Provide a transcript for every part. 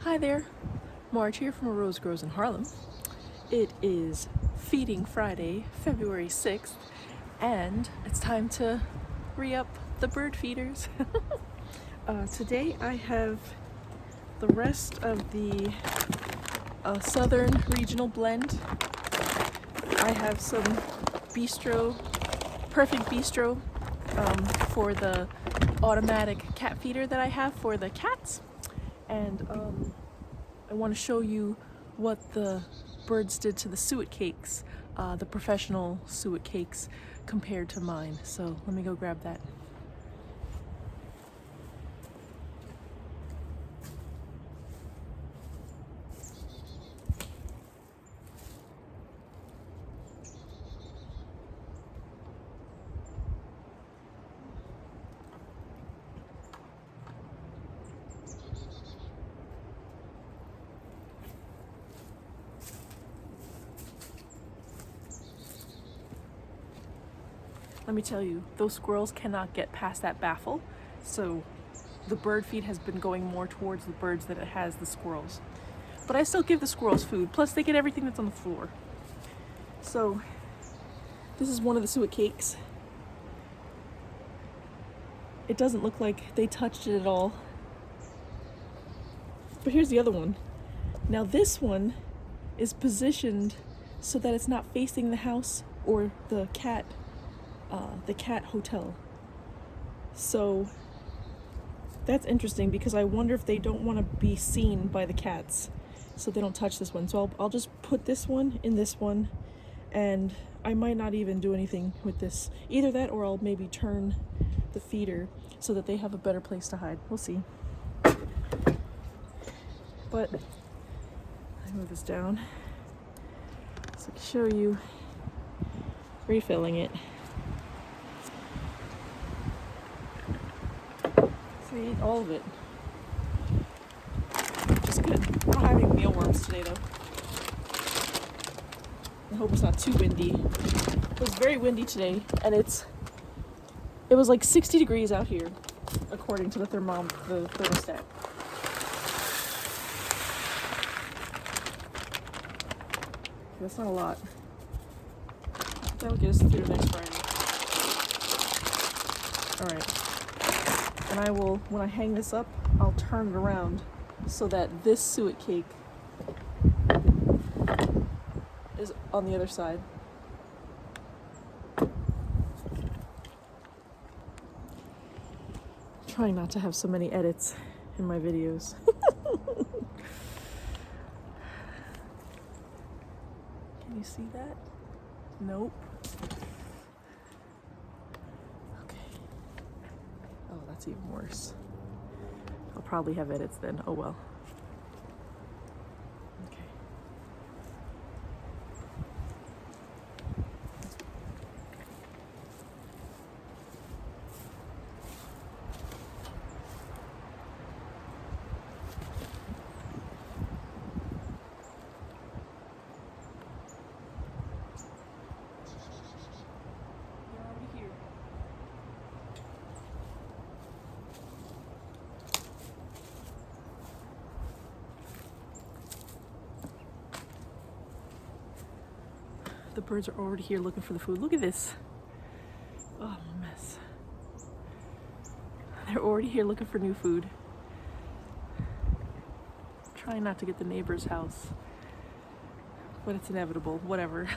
Hi there, Marge here from A Rose Grows in Harlem. It is Feeding Friday, February 6th, and it's time to re-up the bird feeders. Today I have the rest of the Southern Regional Blend. I have some Perfect Bistro for the automatic cat feeder that I have for the cats. And I want to show you what the birds did to the suet cakes, the professional suet cakes, compared to mine. So let me go grab that. Let me tell you, those squirrels cannot get past that baffle, so the bird feed has been going more towards the birds than it has the squirrels. But I still give the squirrels food, plus they get everything that's on the floor. So this is one of the suet cakes. It doesn't look like they touched it at all. But here's the other one. Now this one is positioned so that it's not facing the house or the cat hotel. So that's interesting because I wonder if they don't want to be seen by the cats, so they don't touch this one. So I'll just put this one in this one, and I might not even do anything with this. Either that or I'll maybe turn the feeder so that they have a better place to hide. We'll see. But I move this down so I can show you refilling it. They ate all of it, which is good. I don't have any mealworms today though. I hope it's not too windy. It was very windy today, and it was like 60 degrees out here, according to the thermostat. That's not a lot. That'll get us through next Friday. All right. And I will, when I hang this up, I'll turn it around so that this suet cake is on the other side. Trying not to have so many edits in my videos. Can you see that? Nope. Oh, that's even worse. I'll probably have edits then. Oh well. Okay. They're already here. The birds are already here looking for the food. Look at this. Oh, I'm a mess. They're already here looking for new food. Trying not to get the neighbor's house, but it's inevitable. Whatever.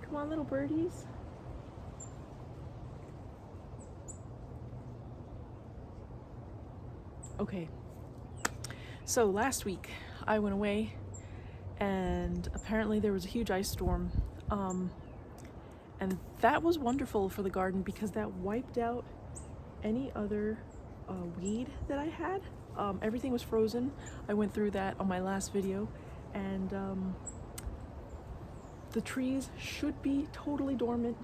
Come on, little birdies. Okay. So last week I went away, and apparently there was a huge ice storm, and that was wonderful for the garden because that wiped out any other weed that I had. Everything was frozen. I went through that on my last video, and the trees should be totally dormant,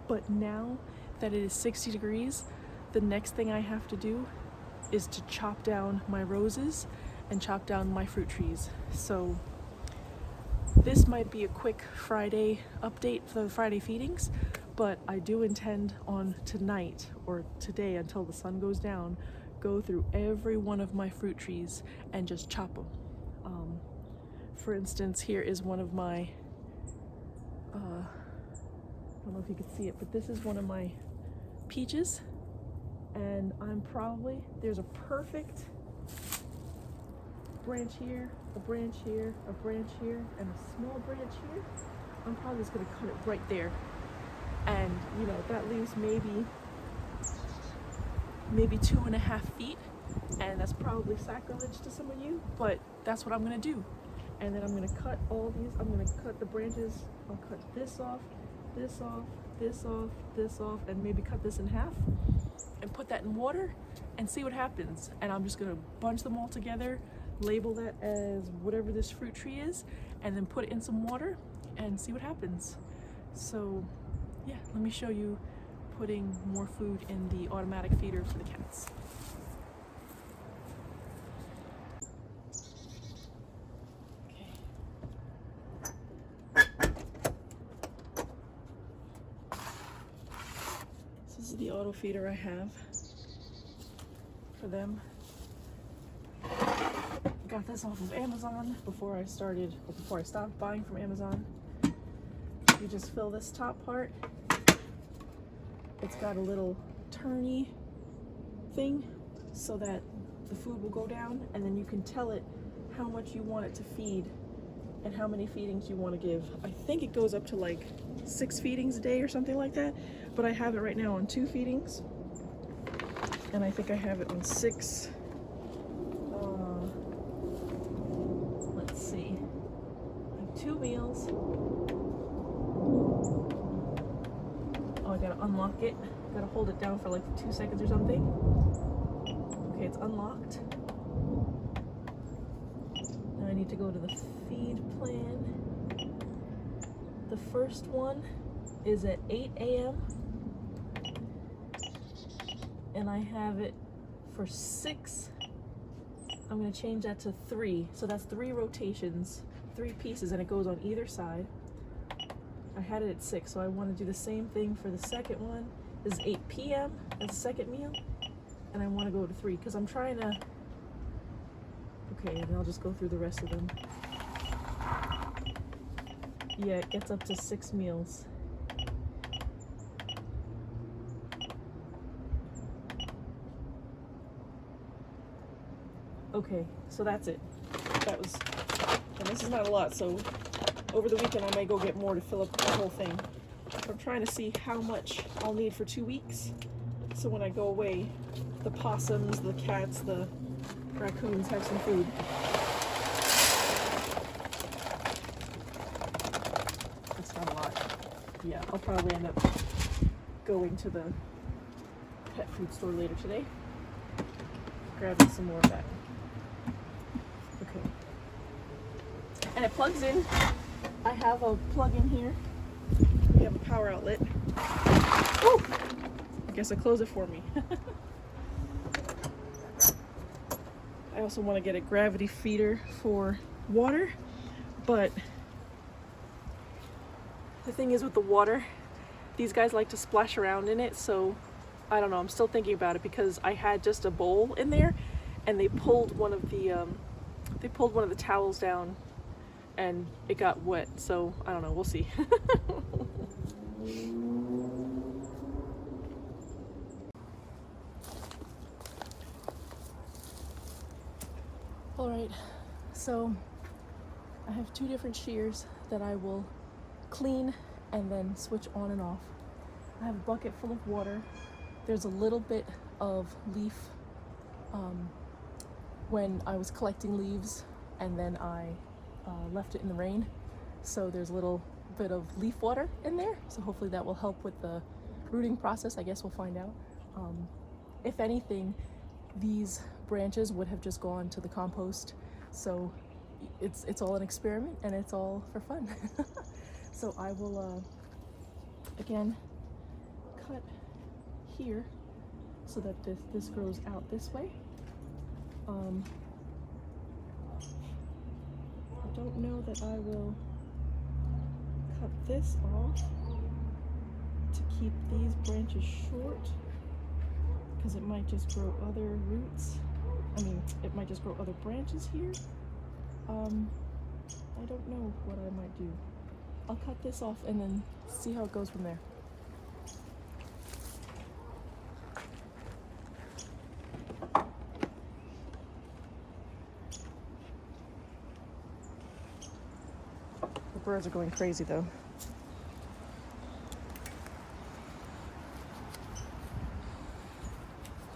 but now that it is 60 degrees, the next thing I have to do is to chop down my roses and chop down my fruit trees. So this might be a quick Friday update for the Friday feedings, but I do intend on tonight or today until the sun goes down go through every one of my fruit trees and just chop them. For instance, here is one of my, I don't know if you can see it, but this is one of my peaches, and there's a perfect branch here, a branch here, a branch here, and a small branch here. I'm probably just gonna cut it right there, and you know, that leaves maybe 2.5 feet, and that's probably sacrilege to some of you, but that's what I'm gonna do. And then I'm gonna cut all these. I'm gonna cut the branches. I'll cut this off, this off, this off, this off, and maybe cut this in half and put that in water and see what happens. And I'm just gonna bunch them all together, label that as whatever this fruit tree is, and then put it in some water and see what happens. So yeah, let me show you putting more food in the automatic feeder for the cats. This is the auto feeder I have for them. Got this off of Amazon before I stopped buying from Amazon. You just fill this top part. It's got a little turny thing so that the food will go down, and then you can tell it how much you want it to feed and how many feedings you want to give. I think it goes up to like 6 feedings a day or something like that, but I have it right now on 2 feedings, and I think I have it on 6. Let's see, I have 2 meals. Oh, I gotta unlock it. Gotta hold it down for like 2 seconds or something. Okay, it's unlocked. Now I need to go to the feed plan. The first one is at 8 a.m. and I have it for 6. I'm gonna change that to 3. So that's 3 rotations, 3 pieces, and it goes on either side. I had it at 6, so I want to do the same thing for the second one. This is 8 p.m. as the second meal, and I want to go to 3 because I'm trying to. Okay, and I'll just go through the rest of them. Yeah, it gets up to 6 meals. Okay, so that's it. And this is not a lot, so over the weekend I may go get more to fill up the whole thing. I'm trying to see how much I'll need for 2 weeks, so when I go away, the possums, the cats, the raccoons have some food. That's not a lot. Yeah, I'll probably end up going to the pet food store later today, grabbing some more of that. Okay. And it plugs in. I have a plug-in here. We have a power outlet. Ooh! I guess I closed it for me. I also want to get a gravity feeder for water, but the thing is with the water, these guys like to splash around in it, so I don't know, I'm still thinking about it because I had just a bowl in there and they pulled one of the towels down and it got wet, so I don't know, we'll see. Alright, so I have 2 different shears that I will clean and then switch on and off. I have a bucket full of water. There's a little bit of leaf when I was collecting leaves, and then I left it in the rain, so there's a little bit of leaf water in there, so hopefully that will help with the rooting process. I guess we'll find out. If anything, these branches would have just gone to the compost, so it's all an experiment and it's all for fun. So I will again cut here so that this grows out this way. I don't know that I will cut this off to keep these branches short. because it might just grow other roots. I mean, it might just grow other branches here. I don't know what I might do. I'll cut this off and then see how it goes from there. The birds are going crazy though.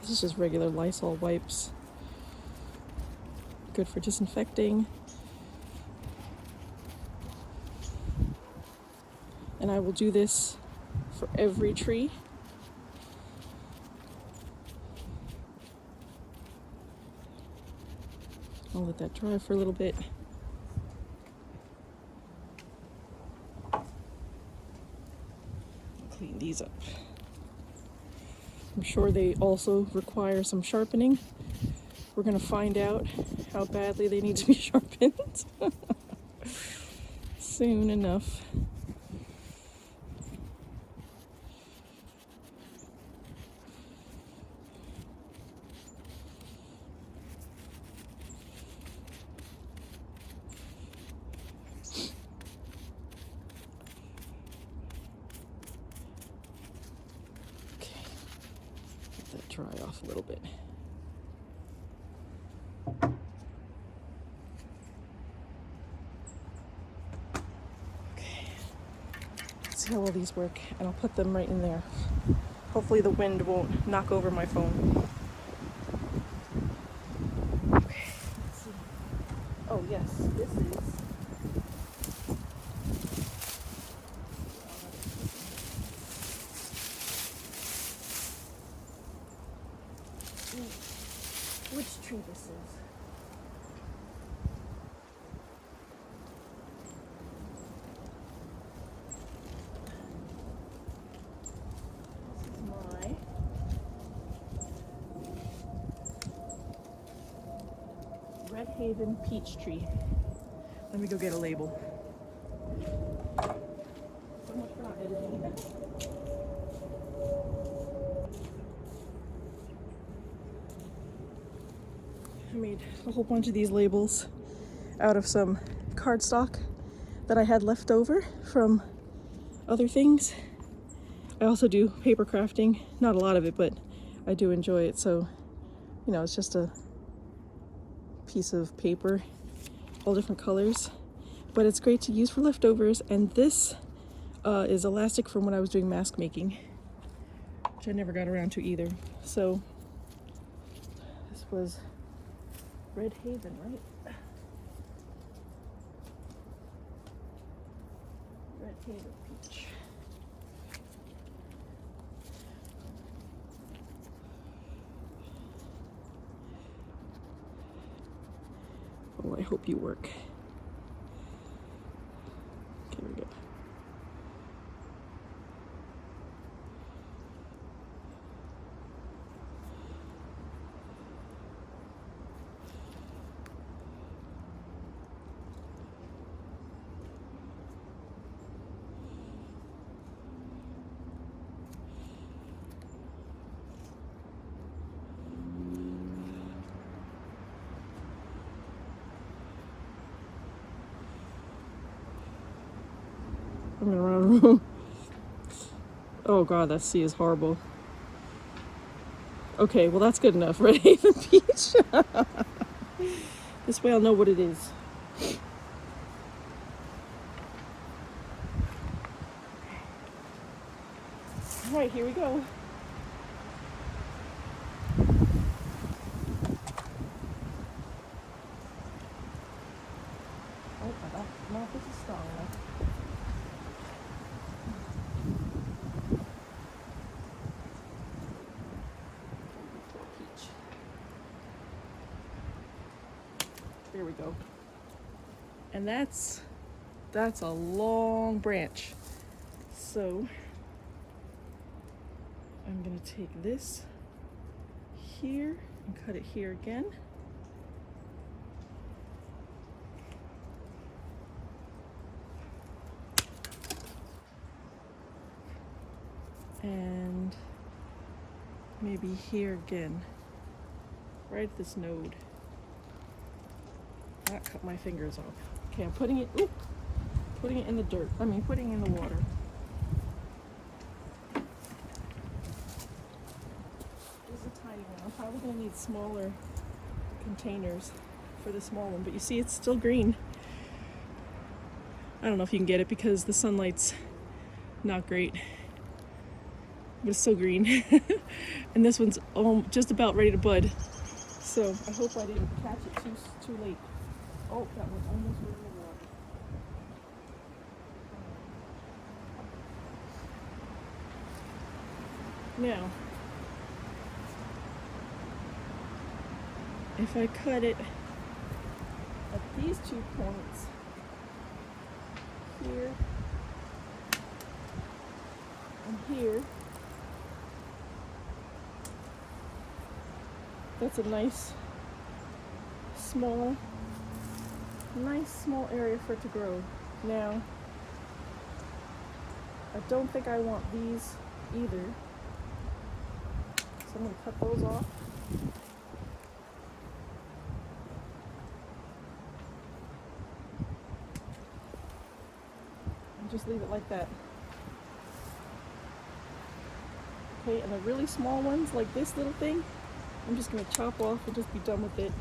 This is just regular Lysol wipes. Good for disinfecting. And I will do this for every tree. I'll let that dry for a little bit. Clean these up. I'm sure they also require some sharpening. We're gonna find out how badly they need to be sharpened soon enough. Dry off a little bit. Okay, let's see how well these work, and I'll put them right in there. Hopefully the wind won't knock over my phone. Okay, let's see. Oh yes, this is which tree this is. This is my Red Haven peach tree. Let me go get a label. So much for not editing. I made a whole bunch of these labels out of some cardstock that I had left over from other things. I also do paper crafting, not a lot of it, but I do enjoy it. So, you know, it's just a piece of paper, all different colors, but it's great to use for leftovers. And this is elastic from when I was doing mask making, which I never got around to either. So this was Red Haven, right? Red Haven peach. Oh, I hope you work. Okay, we go. I'm gonna run out of room. Oh god, that sea is horrible. Okay, well that's good enough. Red Haven peach. This way I'll know what it is. All right, here we go. Oh, my mouth is strong enough. Peach. There we go. And that's a long branch. So I'm gonna take this here and cut it here again. And maybe here again, right at this node. That cut my fingers off. Okay, I'm putting it in the dirt. Putting it in the water. This is a tiny one. I'm probably gonna need smaller containers for the small one, but you see it's still green. I don't know if you can get it because the sunlight's not great, but it's still green. And this one's just about ready to bud. So I hope I didn't catch it too late. Oh, that one almost went in the water. Now, if I cut it at these 2 points, here and here, that's a nice small area for it to grow. Now, I don't think I want these either, so I'm going to cut those off. And just leave it like that. Okay, and the really small ones, like this little thing, I'm just going to chop off and just be done with it.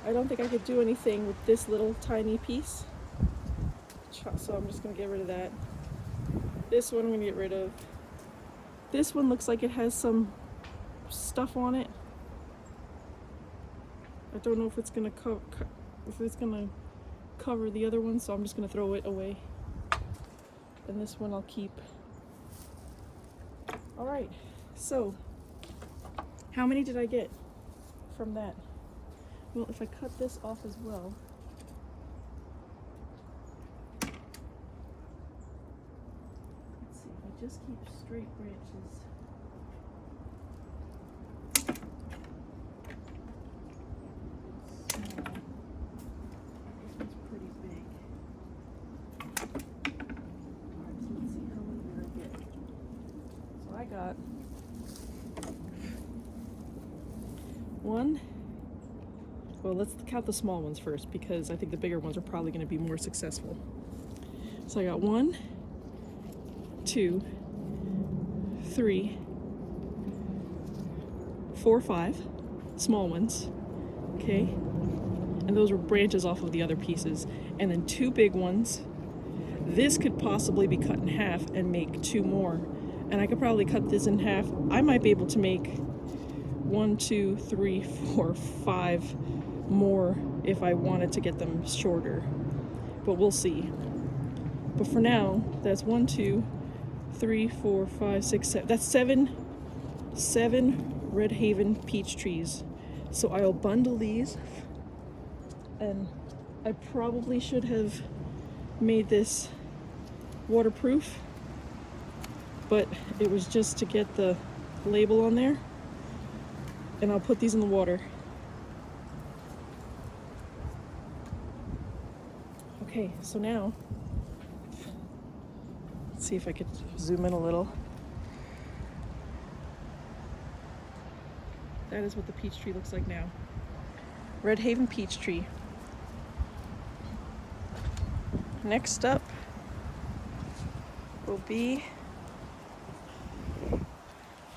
I don't think I could do anything with this little tiny piece, so I'm just going to get rid of that. This one I'm going to get rid of. This one looks like it has some stuff on it. I don't know if it's going to cover the other one, so I'm just going to throw it away. And this one I'll keep. All right, so how many did I get from that? Well, if I cut this off as well, let's see, if I just keep straight branches, small. This one's pretty big. Alright, so let's see, how many did I get? So I got 1. Well, let's count the small ones first because I think the bigger ones are probably going to be more successful. So I got 1, 2, 3, 4, 5 small ones, okay? And those were branches off of the other pieces. And then 2 big ones. This could possibly be cut in half and make 2 more. And I could probably cut this in half. I might be able to make 1, 2, 3, 4, 5 more if I wanted to get them shorter, but we'll see. But for now, that's 1, 2, 3, 4, 5, 6, 7. That's seven Red Haven peach trees. So I'll bundle these, and I probably should have made this waterproof, but it was just to get the label on there. And I'll put these in the water. Okay, so now, let's see if I could zoom in a little. That is what the peach tree looks like now. Red Haven peach tree. Next up will be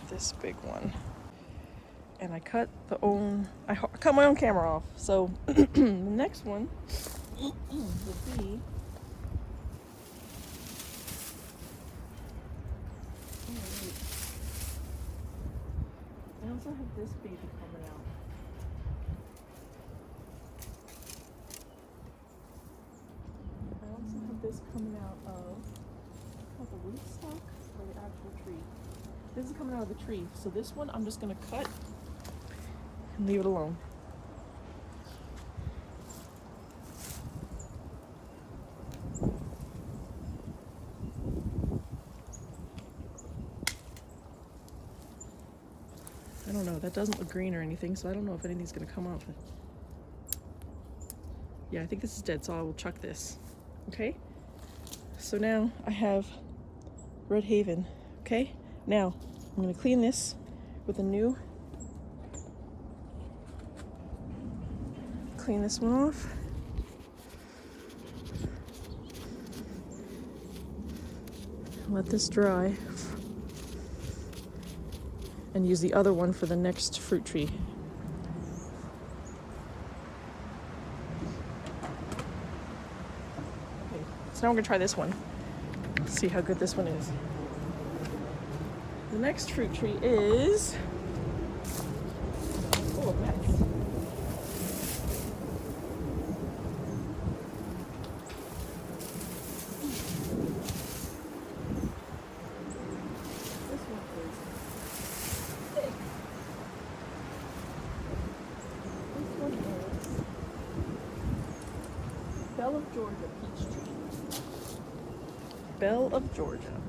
this big one. And I cut my own camera off. So the next one will be I also have this baby coming out. I also have this coming out of the rootstock or the actual tree. This is coming out of the tree. So this one I'm just gonna cut and leave it alone. I don't know, that doesn't look green or anything, so I don't know if anything's gonna come up. Yeah, I think this is dead, so I will chuck this. Okay? So now I have Red Haven. Okay? Now I'm gonna clean this with a new. Clean this one off. Let this dry. And use the other one for the next fruit tree. Okay, so now we're gonna try this one. See how good this one is. The next fruit tree is full of mess. This one is big. This one is Belle of Georgia peach tree. Belle of Georgia.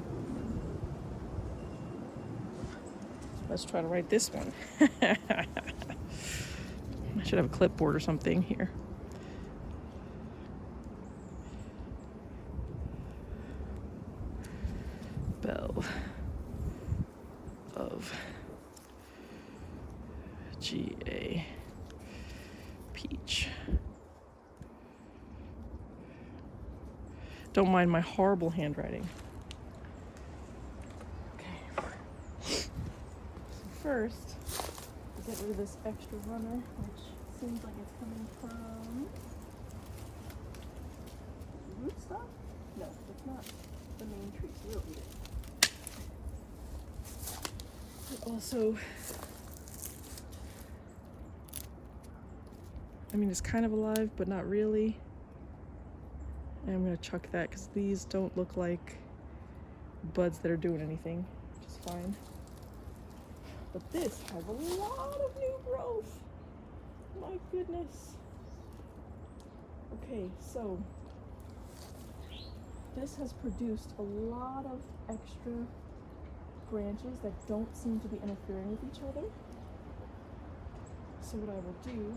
Let's try to write this one. I should have a clipboard or something here. Belle of G-A peach. Don't mind my horrible handwriting. First, get rid of this extra runner, which seems like it's coming from rootstock? No, it's not the main tree, so we'll eat it. It also, I mean, it's kind of alive, but not really. And I'm gonna chuck that because these don't look like buds that are doing anything, which is fine. But this has a lot of new growth. My goodness. Okay, so this has produced a lot of extra branches that don't seem to be interfering with each other. So what I will do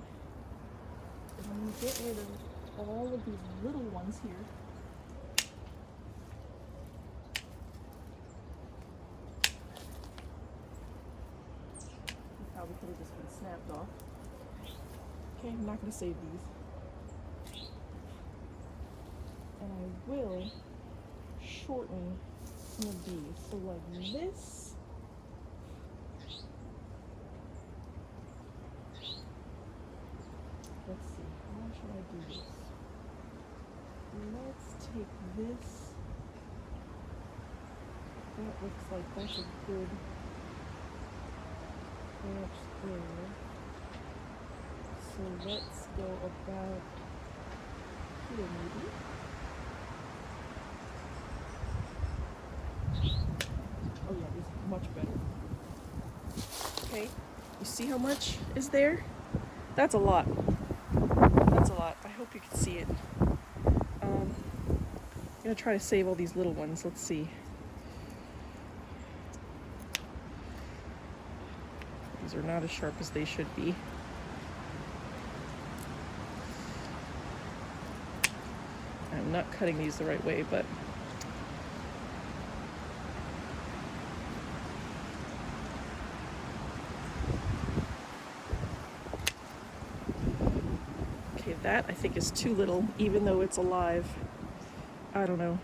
is I'm going to get rid of all of these little ones here. Probably could have just been snapped off. Okay, I'm not going to save these. And I will shorten some of these. So like this. Let's see, how should I do this? Let's take this. That looks like that's a good branch there. So let's go about here maybe. Oh yeah, this is much better. Okay, you see how much is there? That's a lot. That's a lot. I hope you can see it. I'm gonna try to save all these little ones. Let's see. These are not as sharp as they should be. I'm not cutting these the right way, but okay, that I think is too little, even though it's alive. I don't know.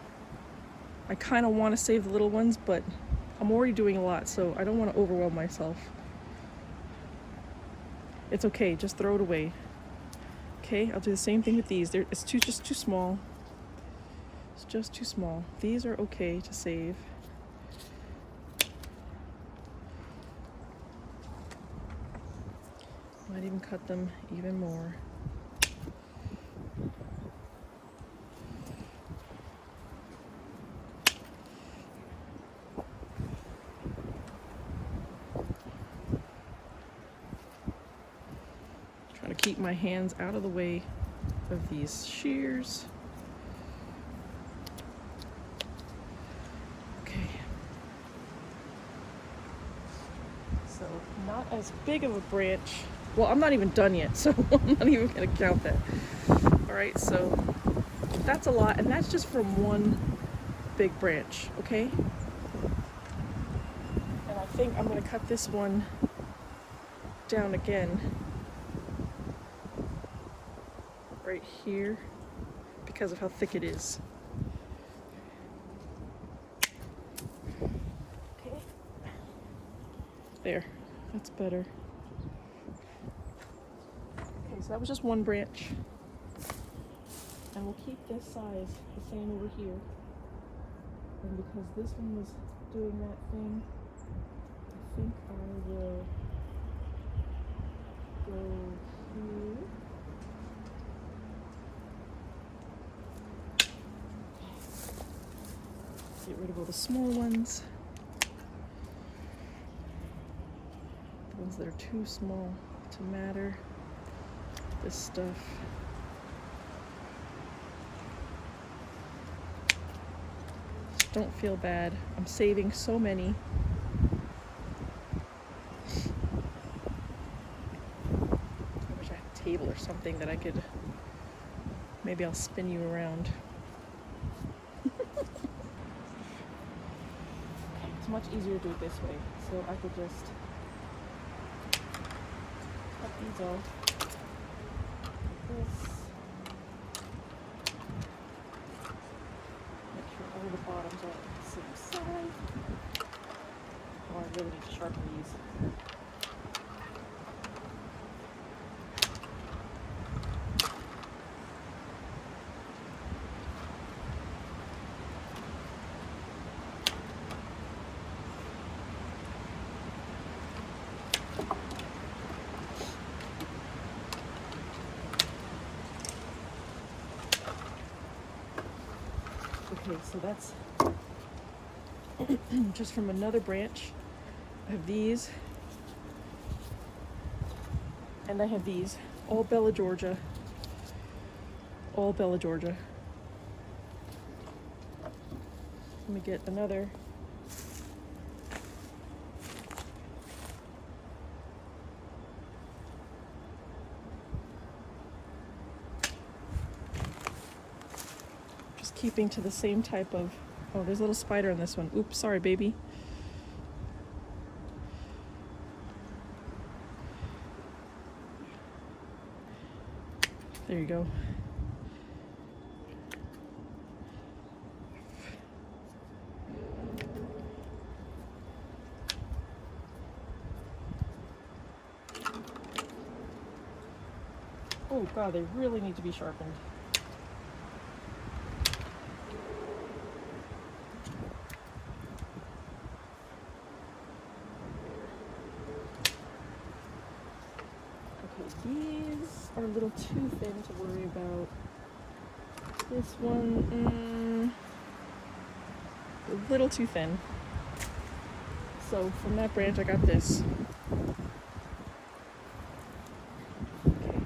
I kind of want to save the little ones, but I'm already doing a lot, so I don't want to overwhelm myself. It's okay, just throw it away. Okay, I'll do the same thing with these. It's just too small. It's just too small. These are okay to save. Might even cut them even more. Trying to keep my hands out of the way of these shears. Okay. So not as big of a branch. Well, I'm not even done yet, so I'm not even gonna count that. All right, so that's a lot, and that's just from one big branch, okay? And I think I'm going to cut this one down again right here because of how thick it is. Okay. There, that's better. Okay, so that was just one branch. And we'll keep this size the same over here. And because this one was doing that thing, I think I will go here. Get rid of all the small ones. The ones that are too small to matter. This stuff. Don't feel bad. I'm saving so many. I wish I had a table or something that I could, maybe I'll spin you around. It's much easier to do it this way. So I could just cut these off like this. All the bottoms are on the same side. Oh, I really need to sharpen these. Okay, so that's just from another branch. I have these, and I have these, all Bella Georgia, all Bella Georgia. Let me get another. Just keeping to the same type of, oh, there's a little spider on this one. Oops, sorry, baby. There you go. Oh God, they really need to be sharpened. These are a little too thin to worry about. This one, a little too thin. So from that branch, I got this. Okay,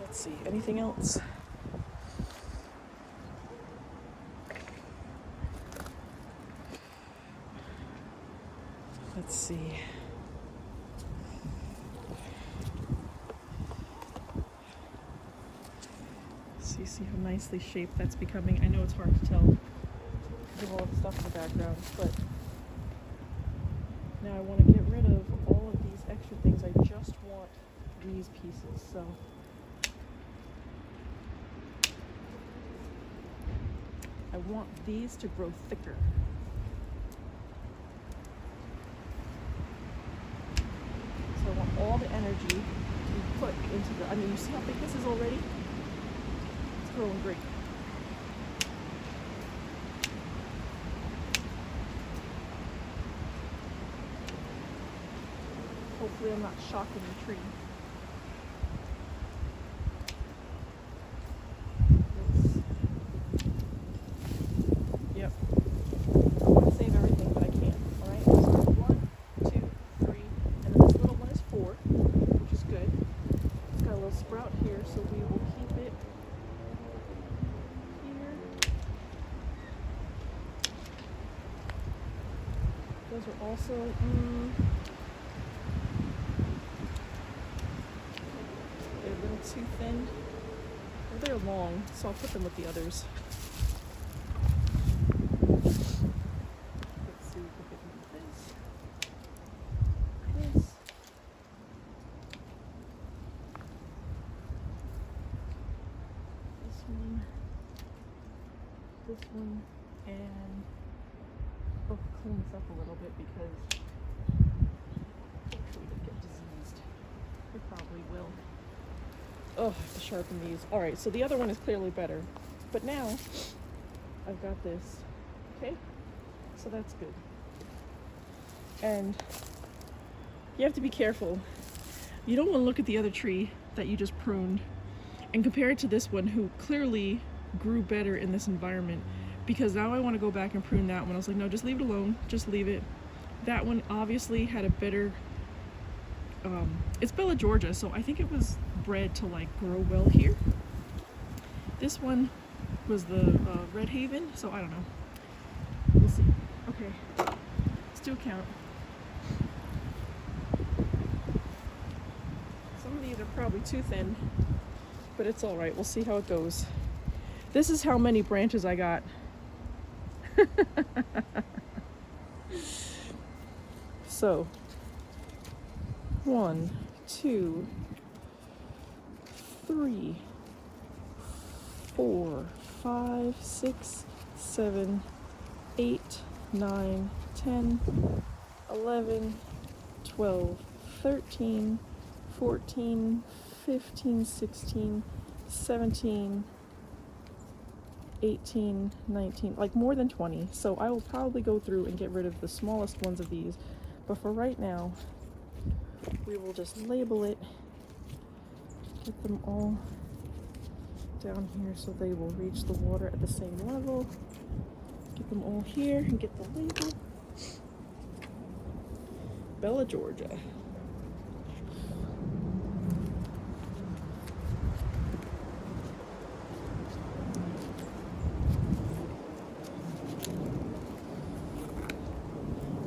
let's see, anything else? Let's see. So you see how nicely shaped that's becoming. I know it's hard to tell because of all the stuff in the background, but now I want to get rid of all of these extra things. I just want these pieces. So I want these to grow thicker. So I want all the energy to be put into the, I mean, you see how big this is already? It's growing great. Hopefully I'm not shocking the tree. Yep. I want to save everything that I can. Alright, so 1, 2, 3, and then this little one is 4, which is good. It's got a little sprout here, so we will keep it here. Those are also, they're a little too thin. Well, they're long, so I'll put them with the others. Let's see if we can do this. this one, and I'll clean this up a little bit because hopefully they get diseased. They probably will. Oh, I have to sharpen these. Alright, so the other one is clearly better. But now, I've got this. Okay? So that's good. And you have to be careful. You don't want to look at the other tree that you just pruned and compare it to this one who clearly grew better in this environment, because now I want to go back and prune that one. I was like, no, just leave it alone. Just leave it. That one obviously had a better, it's Bella Georgia, so I think it was bred to like grow well here. This one was the Red Haven, so I don't know. We'll see. Okay, let's do a count. Some of these are probably too thin, but it's all right. We'll see how it goes. This is how many branches I got. So, 1, 2, 3, 4, 5, 6, 7, 8, 9, 10, 11, 12, 13, 14, 15, 16, 17, 18, 19, like more than 20. So I will probably go through and get rid of the smallest ones of these. But for right now, we will just label it, get them all down here so they will reach the water at the same level. Get them all here and get the label. Bella Georgia.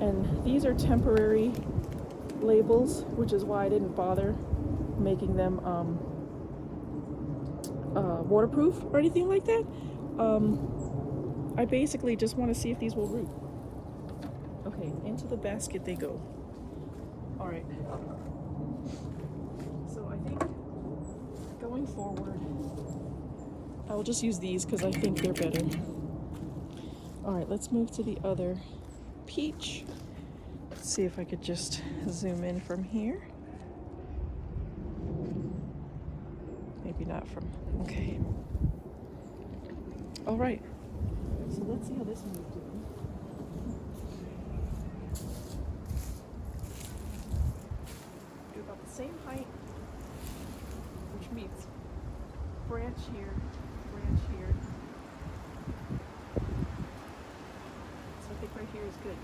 And these are temporary labels, which is why I didn't bother making them waterproof or anything like that. I basically just want to see if these will root. Okay, into the basket they go. All right. So I think going forward, I will just use these because I think they're better. All right, let's move to the other peach. Let's see if I could just zoom in from here. Maybe not from, okay. All right, so let's see how this one is doing. Do about the same height, which means branch here, branch here. So I think right here is good.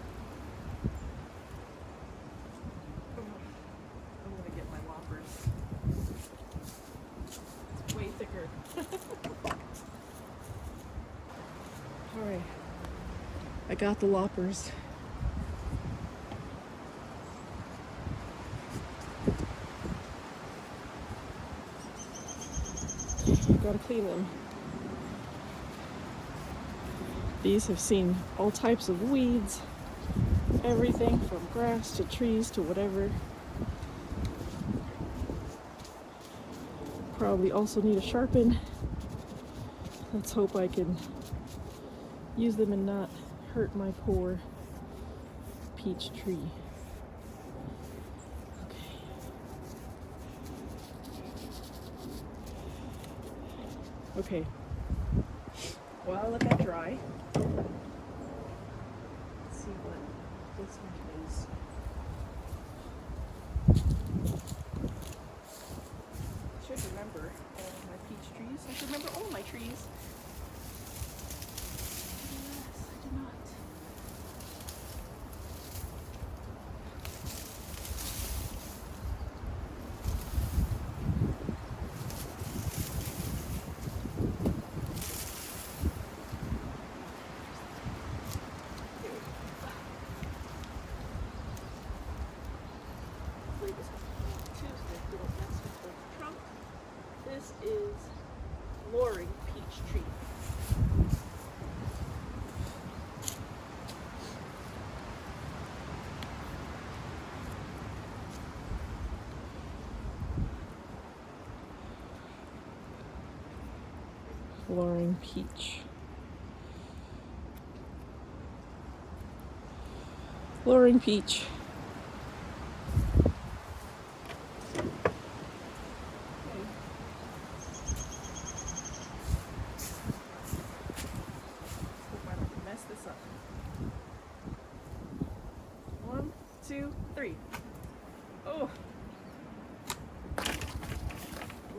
I'm gonna get my loppers. It's way thicker. All right, I got the loppers. Gotta clean them. These have seen all types of weeds, everything from grass to trees to whatever. Probably also need a sharpen. Let's hope I can use them and not hurt my poor peach tree. Okay. Well, I'll let that dry. Let's see what this one is. I should remember all my peach trees. I should remember all my trees. Yes, I do not. This is Loring peach tree. Loring peach. Flooring peach. Mess this up. 1, 2, 3. Oh.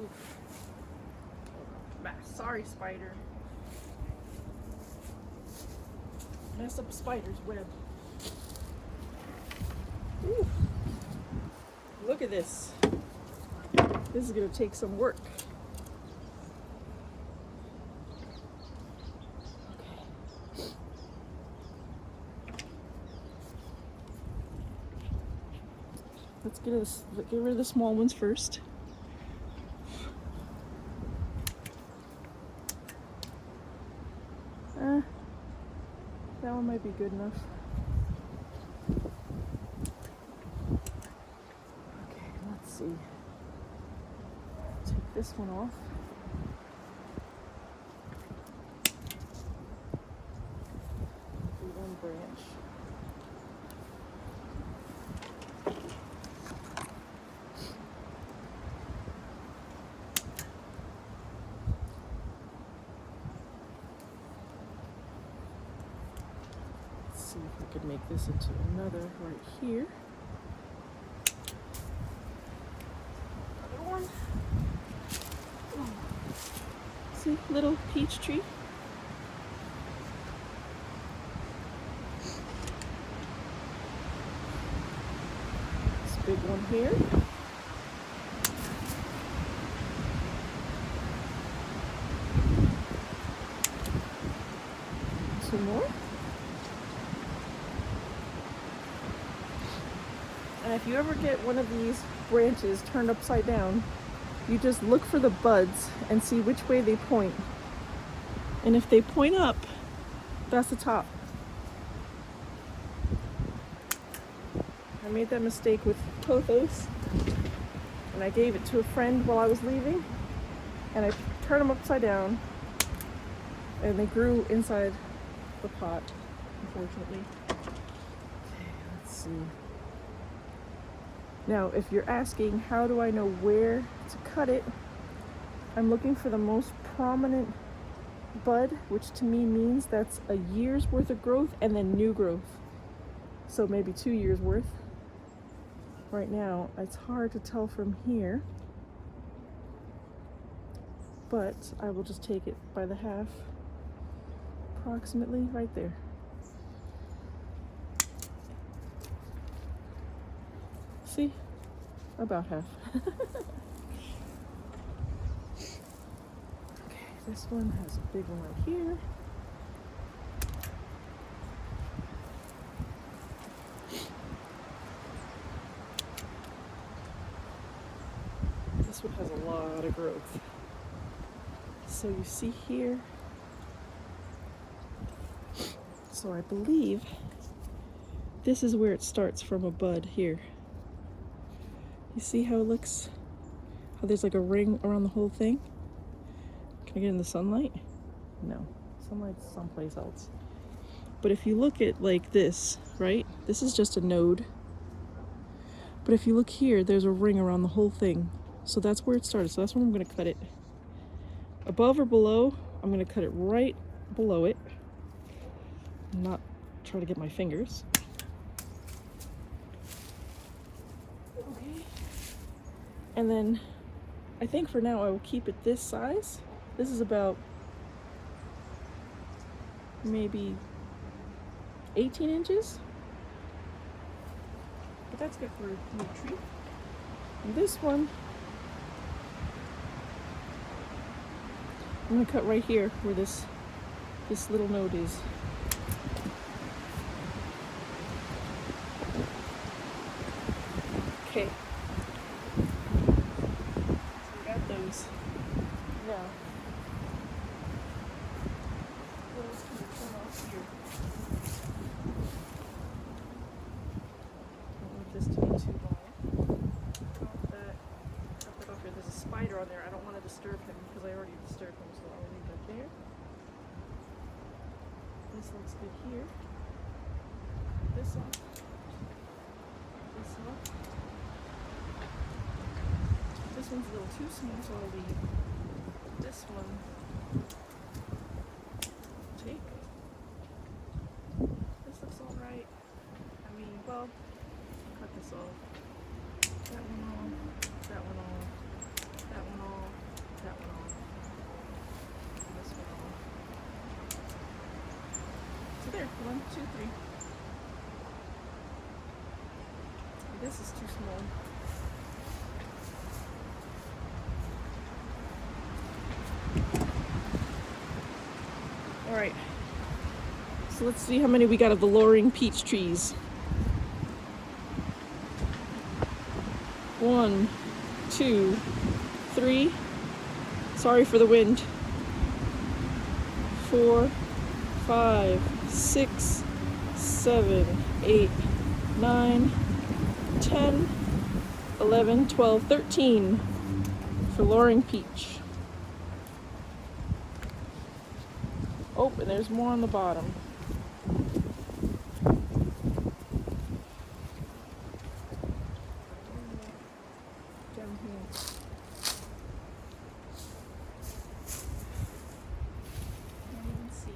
Oof. Sorry, spider. Mess up a spider's web. Ooh. Look at this. This is gonna take some work. Okay. Let's get rid of the small ones first. That one might be good enough. Okay, let's see. Take this one off. Do one branch. See if we could make this into another right here. Another one. Oh. See, little peach tree. This big one here. Two more. And if you ever get one of these branches turned upside down, you just look for the buds and see which way they point. And if they point up, that's the top. I made that mistake with pothos, and I gave it to a friend while I was leaving, and I turned them upside down, and they grew inside the pot, unfortunately. Okay, let's see. Now, if you're asking, how do I know where to cut it? I'm looking for the most prominent bud, which to me means that's a year's worth of growth and then new growth. So maybe 2 years worth. Right now, it's hard to tell from here, but I will just take it by the half, approximately right there. See? About half. Okay, this one has a big one right here. This one has a lot of growth. So you see here. So I believe this is where it starts from a bud here. You see how it looks? How there's like a ring around the whole thing? Can I get in the sunlight? No, sunlight's someplace else. But if you look at like this, right? This is just a node. But if you look here, there's a ring around the whole thing. So that's where it started. So that's where I'm gonna cut it. Above or below, I'm gonna cut it right below it. Not try to get my fingers. Okay. And then I think for now I will keep it this size. This is about maybe 18 inches. But that's good for a new tree. And this one, I'm gonna cut right here where this little node is. Okay. So we got those. Now, what else can we turn off here? I don't want this to be too long. Cut that off here. There's a spider on there. I don't want to disturb him because I already disturbed him, so I'll leave that there. This looks good here. This one. one's a little too small, so I'll leave this one. Take. This looks alright. I mean, well, cut this off. That one off. That one off. That one off. That one off. And this one off. So there, 1, 2, 3. This is too small. All right, so let's see how many we got of the lowering peach trees. 1, 2, 3. Sorry for the wind. 4, 5, 6, 7, 8, 9, 10, 11, 12, 13 for lowering peach. Oh, and there's more on the bottom. Down here. Can't even see.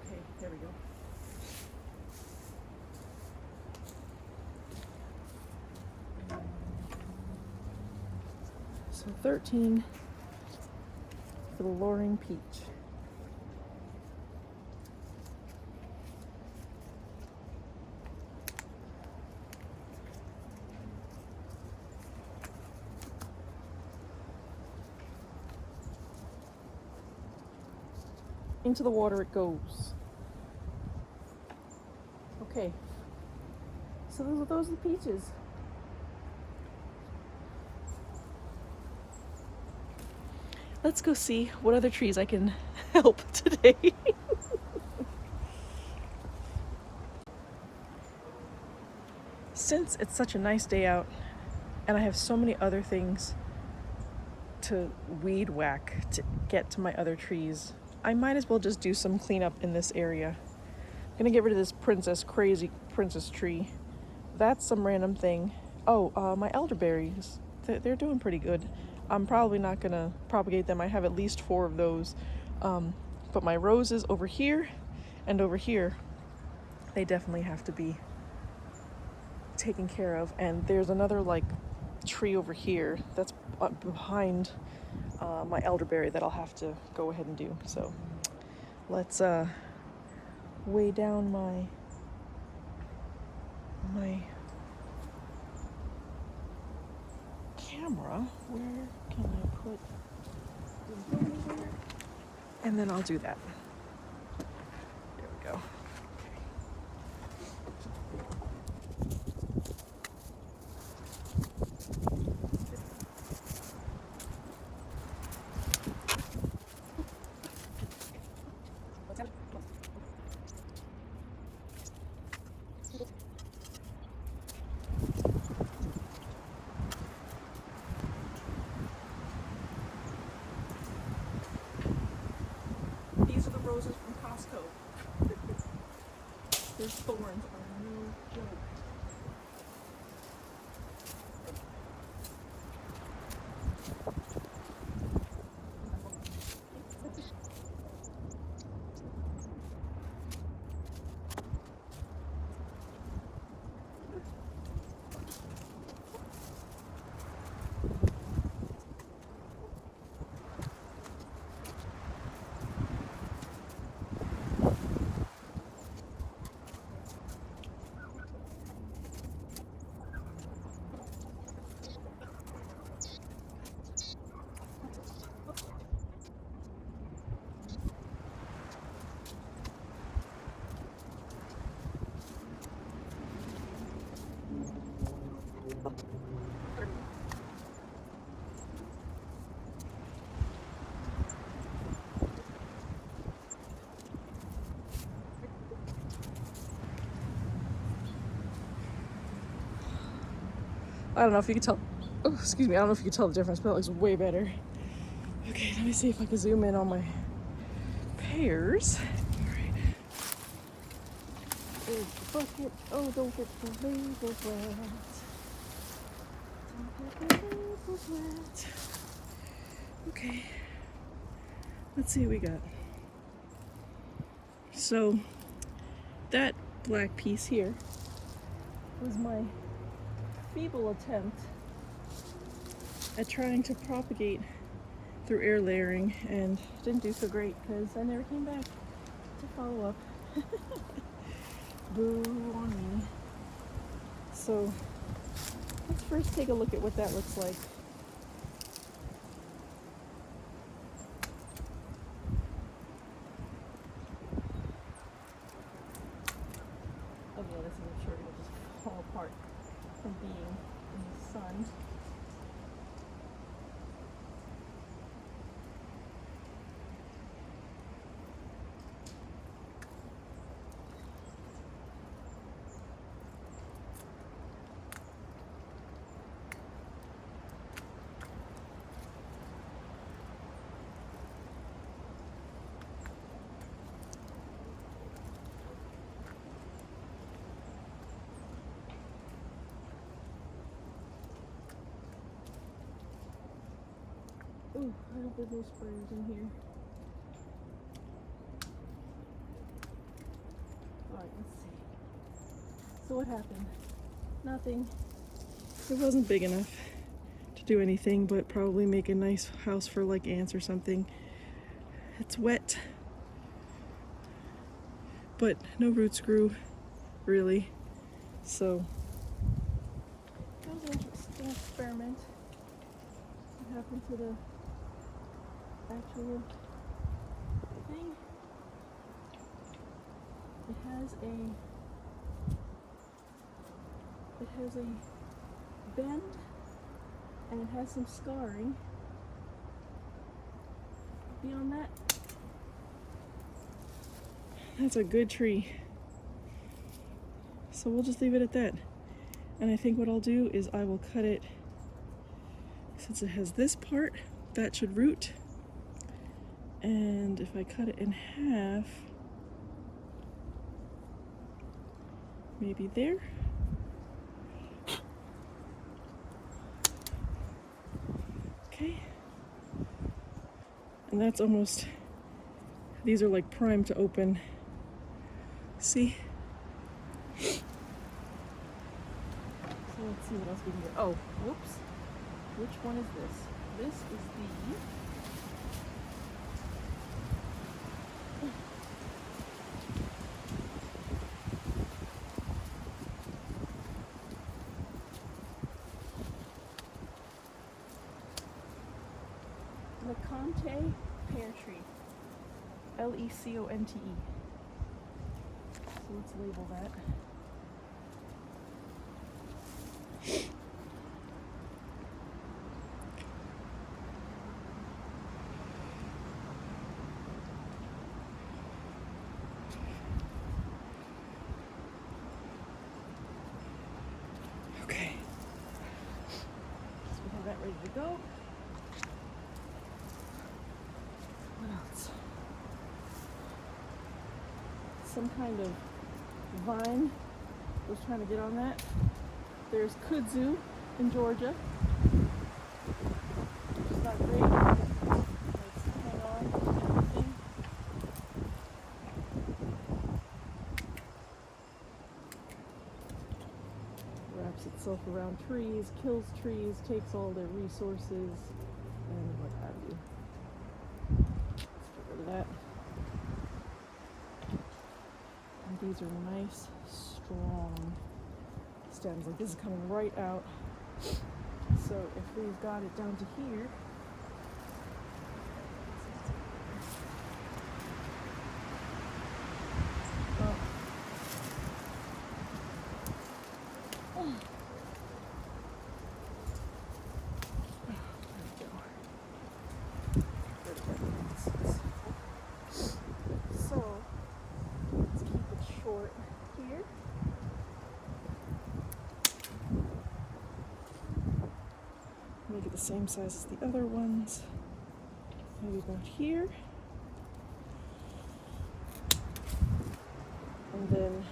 Okay, there we go. So 13 for the lowering peach. Into the water it goes. Okay, so those are the peaches. Let's go see what other trees I can help today. Since it's such a nice day out and I have so many other things to weed whack to get to my other trees, I might as well just do some cleanup in this area. I'm gonna get rid of this crazy princess tree. That's some random thing. Oh, my elderberries, they're doing pretty good. I'm probably not gonna propagate them. I have at least 4 of those. But my roses over here and over here, they definitely have to be taken care of. And there's another like tree over here that's behind my elderberry that I'll have to go ahead and do. So let's weigh down my camera. Where can I put the there? And then I'll do that. There we go. These are the roses from Costco. Their thorns are no joke. I don't know if you can tell. Oh, excuse me. I don't know if you can tell the difference, but it looks way better. Okay, let me see if I can zoom in on my pears. All right. There's the bucket. Oh, don't get the labels wet. Don't get the labels wet. Okay. Let's see what we got. So, that black piece here was my feeble attempt at trying to propagate through air layering, and didn't do so great because I never came back to follow up. Boo on me. So let's first take a look at what that looks like. Oh yeah, this isn't sure it'll just fall apart from being in the sun. Ooh, I hope there's no sprayers in here. Alright, let's see. So what happened? Nothing. It wasn't big enough to do anything but probably make a nice house for like ants or something. It's wet, but no roots grew, really. So that was an interesting experiment. What happened to the actual thing? It has a bend and it has some scarring. Beyond that, that's a good tree. So we'll just leave it at that. And I think what I'll do is I will cut it, since it has this part, that should root. And if I cut it in half, maybe there. Okay. And that's almost, these are like primed to open. See? So let's see what else we can get. Oh, whoops. Which one is this? This is the LeConte pear tree. Leconte. So let's label that. Okay. So we have that ready to go. What else? Some kind of vine. I was trying to get on that. There's kudzu in Georgia, which is not great. Let's hang on to everything. Wraps itself around trees, kills trees, takes all their resources, and what have you. Let's get rid of that. And these are nice, strong stems. Like this is coming right out. So if we've got it down to here, well, so let's keep it short here. Make it the same size as the other ones. Maybe about here. And then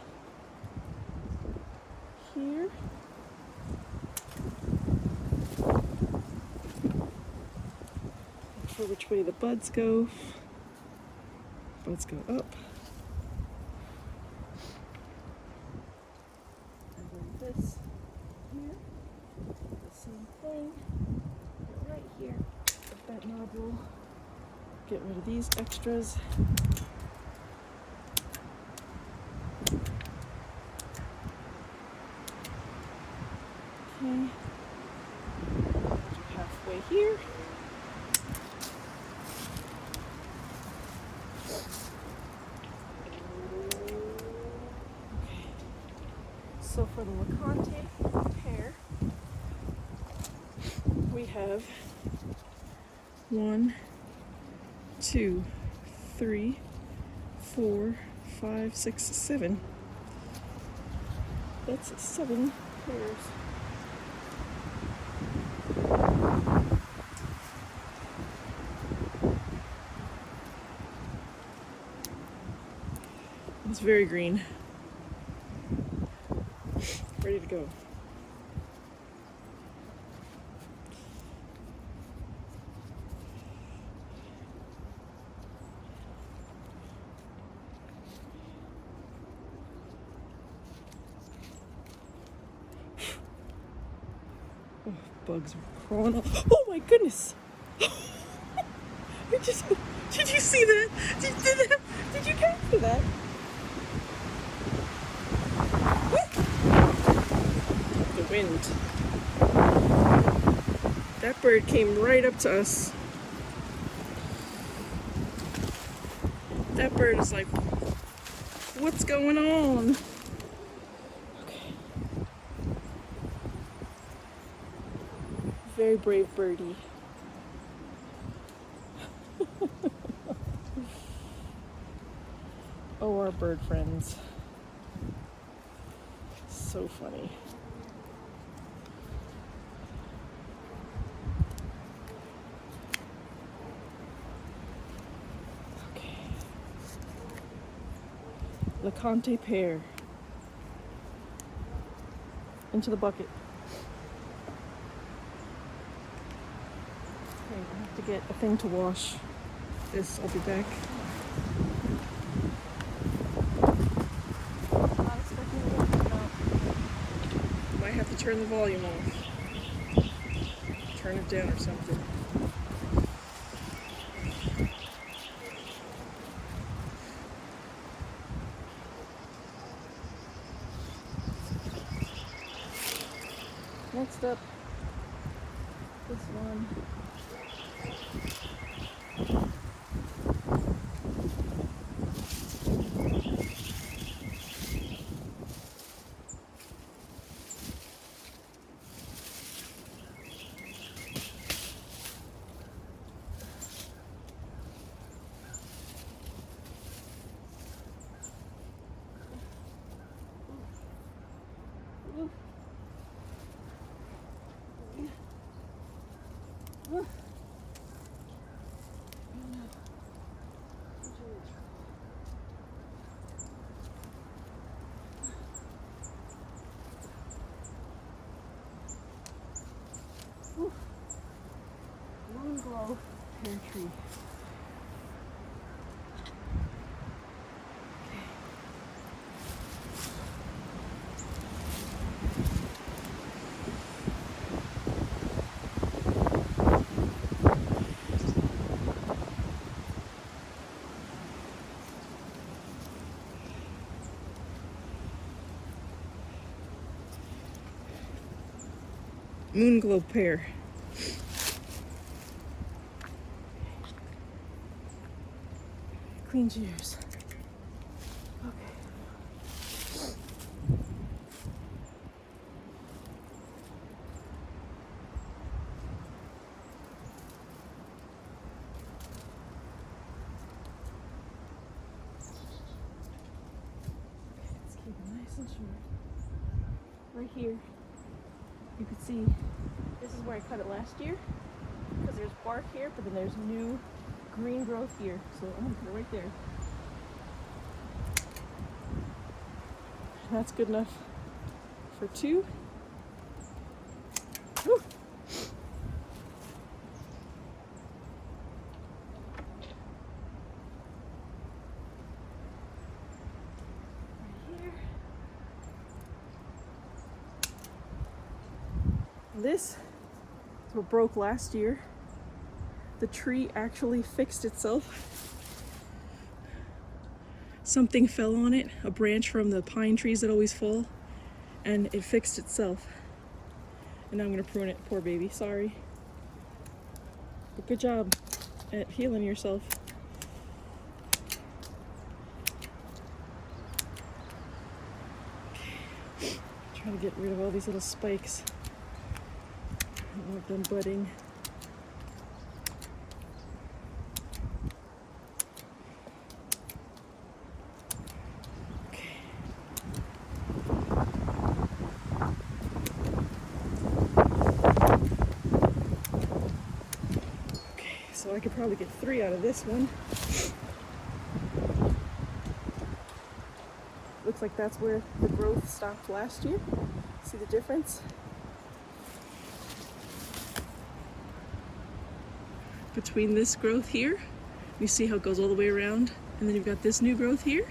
which way the buds go. Buds go up. And then this here, the same thing. But right here, the bent nodule. Get rid of these extras. Okay. Halfway here. So for the Leconte pear, we have 1, 2, 3, 4, 5, 6, 7. That's 7 pears. It's very green. Ready to go. Oh, bugs are crawling up. Oh my goodness! Did you see that? Did you capture that? The wind. That bird came right up to us. That bird is like, what's going on? Okay. Very brave birdie. Oh, our bird friends. So funny. Okay. Leconte pear. Into the bucket. Okay, I have to get a thing to wash this. I'll be back. Might have to turn the volume off. Turn it down or something. Next up, this one. Moon glow pear tree. Moon glow pear. Clean shears. Okay. Let's keep it nice and short. Right here, you can see this is where I cut it last year, because there's bark here, but then there's new green growth here. So I'm gonna put it right there. That's good enough for 2. Woo. This is what broke last year. The tree actually fixed itself. Something fell on it, a branch from the pine trees that always fall, and it fixed itself. And now I'm gonna prune it. Poor baby, sorry. But good job at healing yourself. Okay. Trying to get rid of all these little spikes. I don't want them budding. So I could probably get 3 out of this one. Looks like that's where the growth stopped last year. See the difference? Between this growth here, you see how it goes all the way around, and then you've got this new growth here.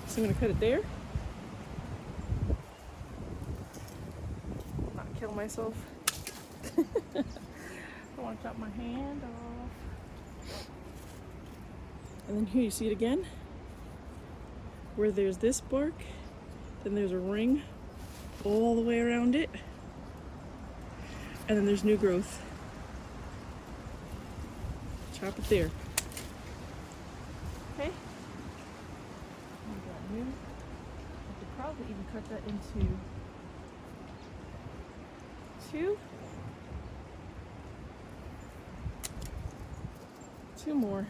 So I'm gonna cut it there. Not kill myself. I want to chop my hand off. And then here you see it again, where there's this bark, then there's a ring all the way around it, and then there's new growth. Chop it there. Okay. We got new. I could probably even cut that into 2 more.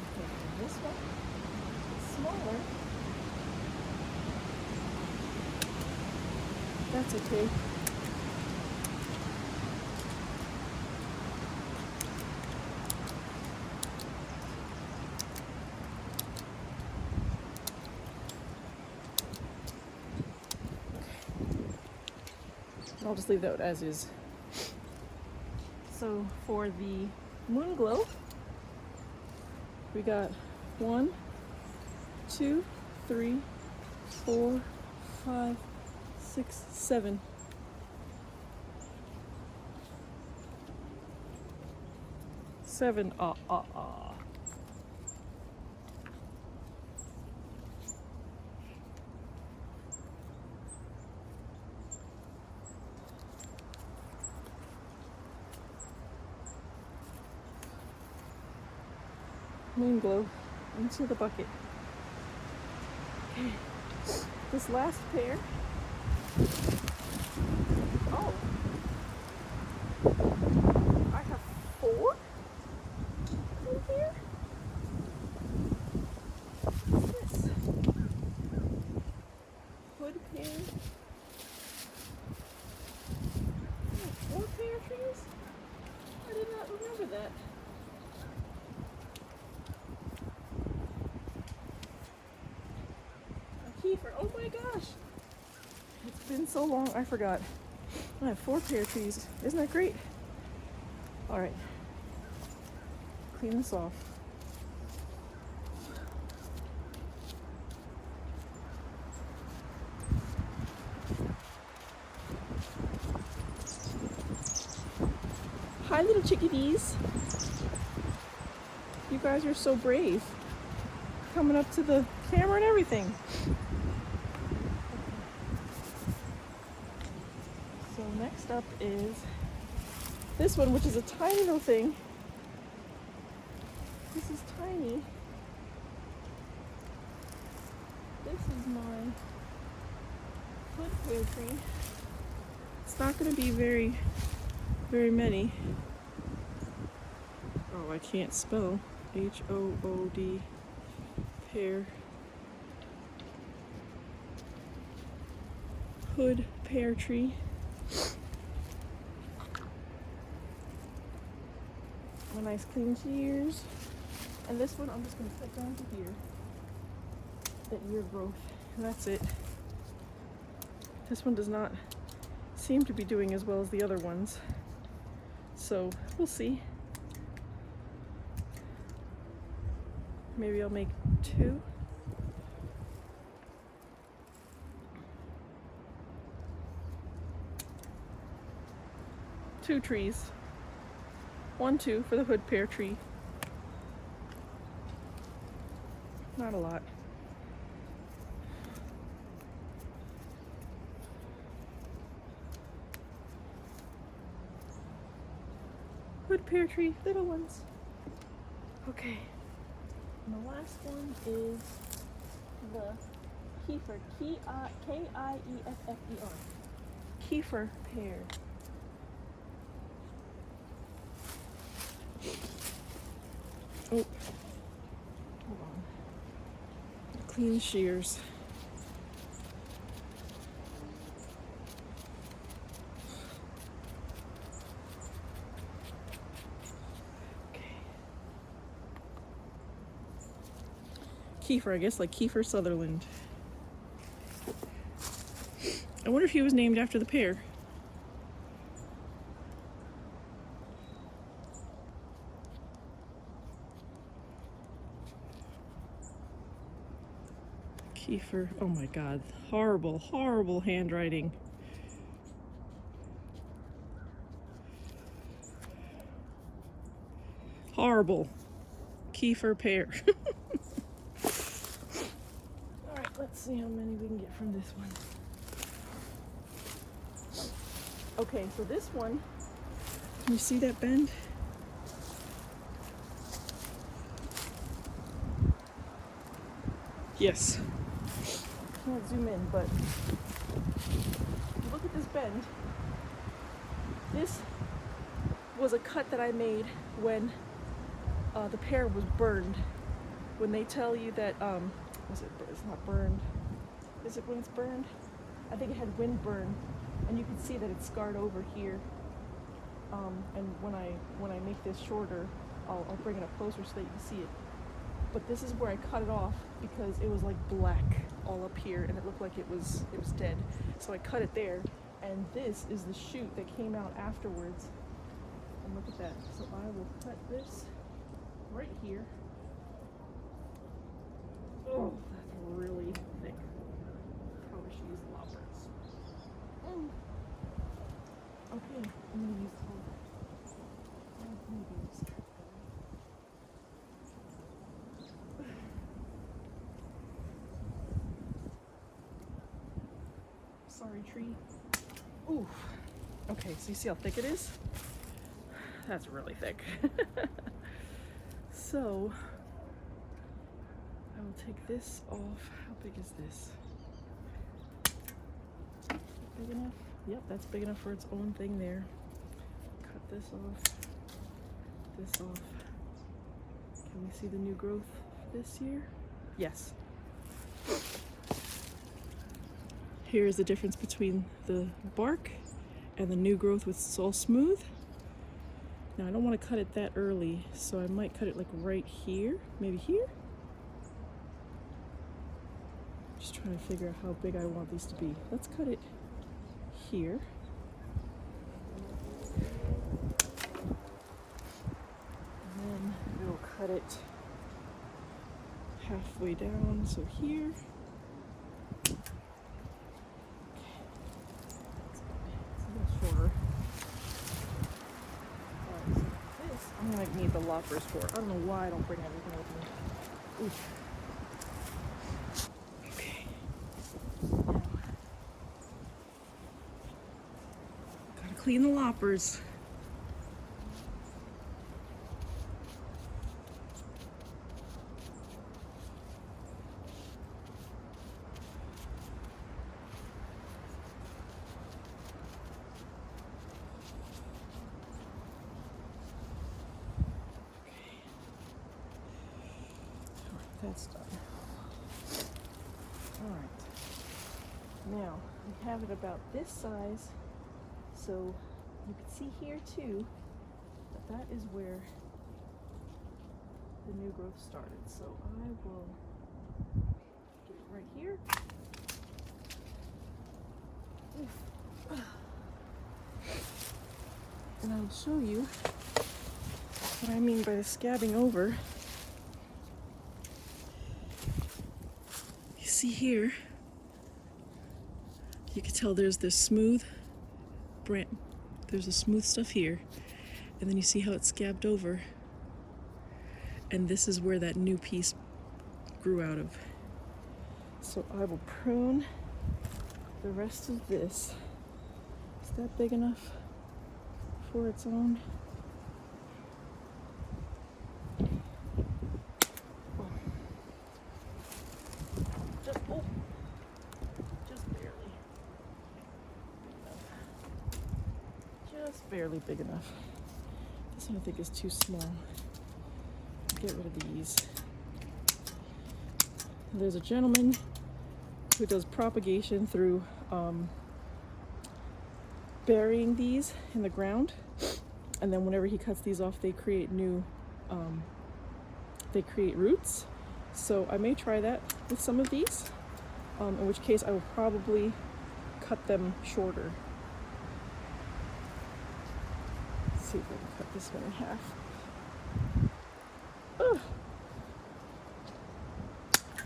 Okay, this one is smaller. That's okay. I'll just leave that as is. So for the moon glow, we got 1, 2, 3, 4, 5, 6, 7. Seven. Moon glow into the bucket. Okay. This last pair. Oh, I have 4 in here. What's this? Hood pear. Oh, 4 pear trees? I did not remember that. Oh my gosh, it's been so long I forgot. I have 4 pear trees. Isn't that great? All right, clean this off. Hi little chickadees. You guys are so brave. Coming up to the camera and everything. So next up is this one, which is a tiny little thing. This is tiny. This is my hood pear tree. It's not going to be very many. Oh, I can't spell. H-O-O-D, pear. Hood pear tree. A nice clean shears. And this one I'm just going to cut down to here. That year growth. And that's it. This one does not seem to be doing as well as the other ones. So we'll see. Maybe I'll make 2. 2 trees. 1, 2 for the hood pear tree. Not a lot. Hood pear tree, little ones. Okay. And the last one is the Kiefer. K-I-E-F-F-E-R. Kiefer pear. Oh. Hold on. Clean shears. Kiefer, I guess, like Kiefer Sutherland. I wonder if he was named after the pear. Kiefer, oh my God, horrible, horrible handwriting. Horrible. Kiefer pear. Let's see how many we can get from this one. Okay, so this one, can you see that bend? Yes. Can't zoom in, but if you look at this bend, this was a cut that I made when the pear was burned. When they tell you that, it's not burned. Is it when it's burned? I think it had wind burn, and you can see that it's scarred over here. And when I make this shorter, I'll bring it up closer so that you can see it. But this is where I cut it off because it was like black all up here, and it looked like it was dead. So I cut it there, and this is the shoot that came out afterwards. And look at that. So I will cut this right here. Oh, that's really thick. Probably should use loppers. Okay, I'm gonna use Sorry, tree. Ooh. Okay, so you see how thick it is? That's really thick. So I will take this off. How big is this? Big enough? Yep, that's big enough for its own thing there. Cut this off. This off. Can we see the new growth this year? Yes. Here's the difference between the bark and the new growth, with it's all smooth. Now I don't want to cut it that early, so I might cut it like right here, maybe here. Just trying to figure out how big I want these to be. Let's cut it here. And then we'll cut it halfway down, so here. Shorter. Alright, so this I'm gonna need the loppers for. I don't know why I don't bring everything with me. Oof. Okay. Now, gotta clean the loppers. That's done. Alright. Now, we have it about this size, so you can see here too that is where the new growth started. So I will get it right here. And I'll show you what I mean by the scabbing over. See here, you can tell there's this smooth there's the smooth stuff here, and then you see how it's scabbed over, and this is where that new piece grew out of. So I will prune the rest of this. Is that big enough for its own? Just barely big enough. This one I think is too small. Get rid of these. There's a gentleman who does propagation through burying these in the ground, and then whenever he cuts these off, they create new they create roots. So I may try that with some of these, in which case I will probably cut them shorter. Let's see if I can cut this one in half. Ugh.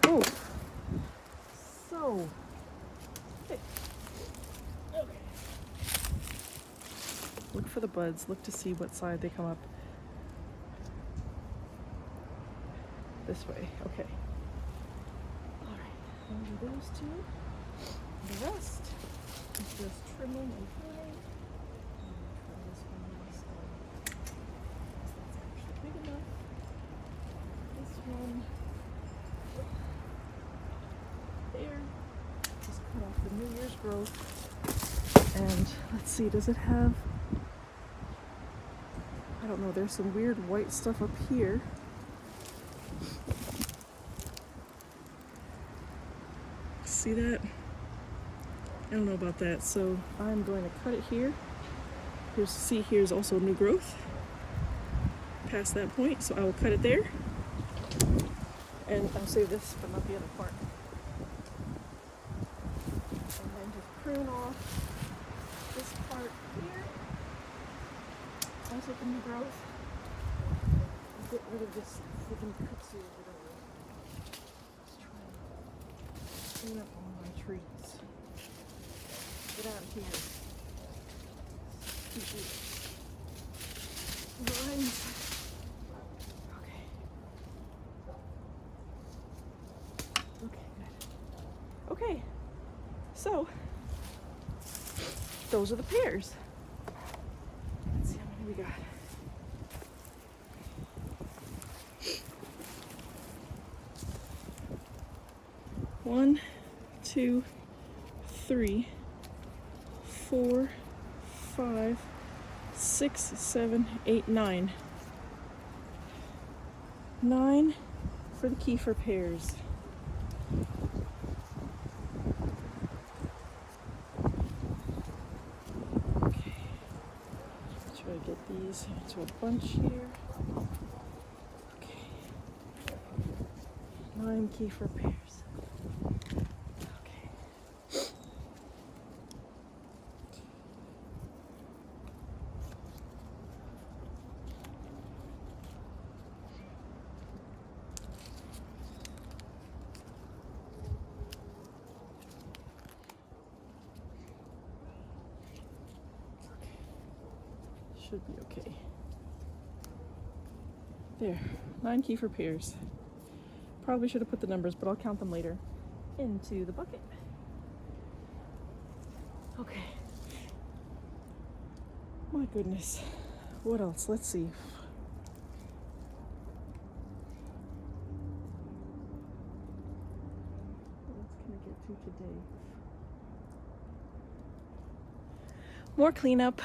Oh, so thick. Okay. Look for the buds. Look to see what side they come up. This way. Okay. All right. I'll do those two. The rest is just trimming and pruning. Try this one next. That's actually big enough. This one. There. Just cut off the New Year's growth. And let's see, does it have, I don't know, there's some weird white stuff up here. See that? I don't know about that, so I'm going to cut it here. Here's also new growth past that point, so I will cut it there. And I'll save this but not the other part. And then just prune off this part here. Also the new growth. Get rid of this freaking kudzu or whatever. Just try and clean up all my trees. Get out of here. Vines. Okay. Okay, good. Okay, so those are the pears. Let's see how many we got. One, two, 3, 4, 5, 6, 7, 8, 9. 9 for the Kefir pears. Okay, try to get these into a bunch here. Okay, 9 Kefir pears. Should be okay. There, 9 Kefir pears. Probably should have put the numbers, but I'll count them later into the bucket. Okay. My goodness. What else? Let's see. What else can I get to today? More cleanup.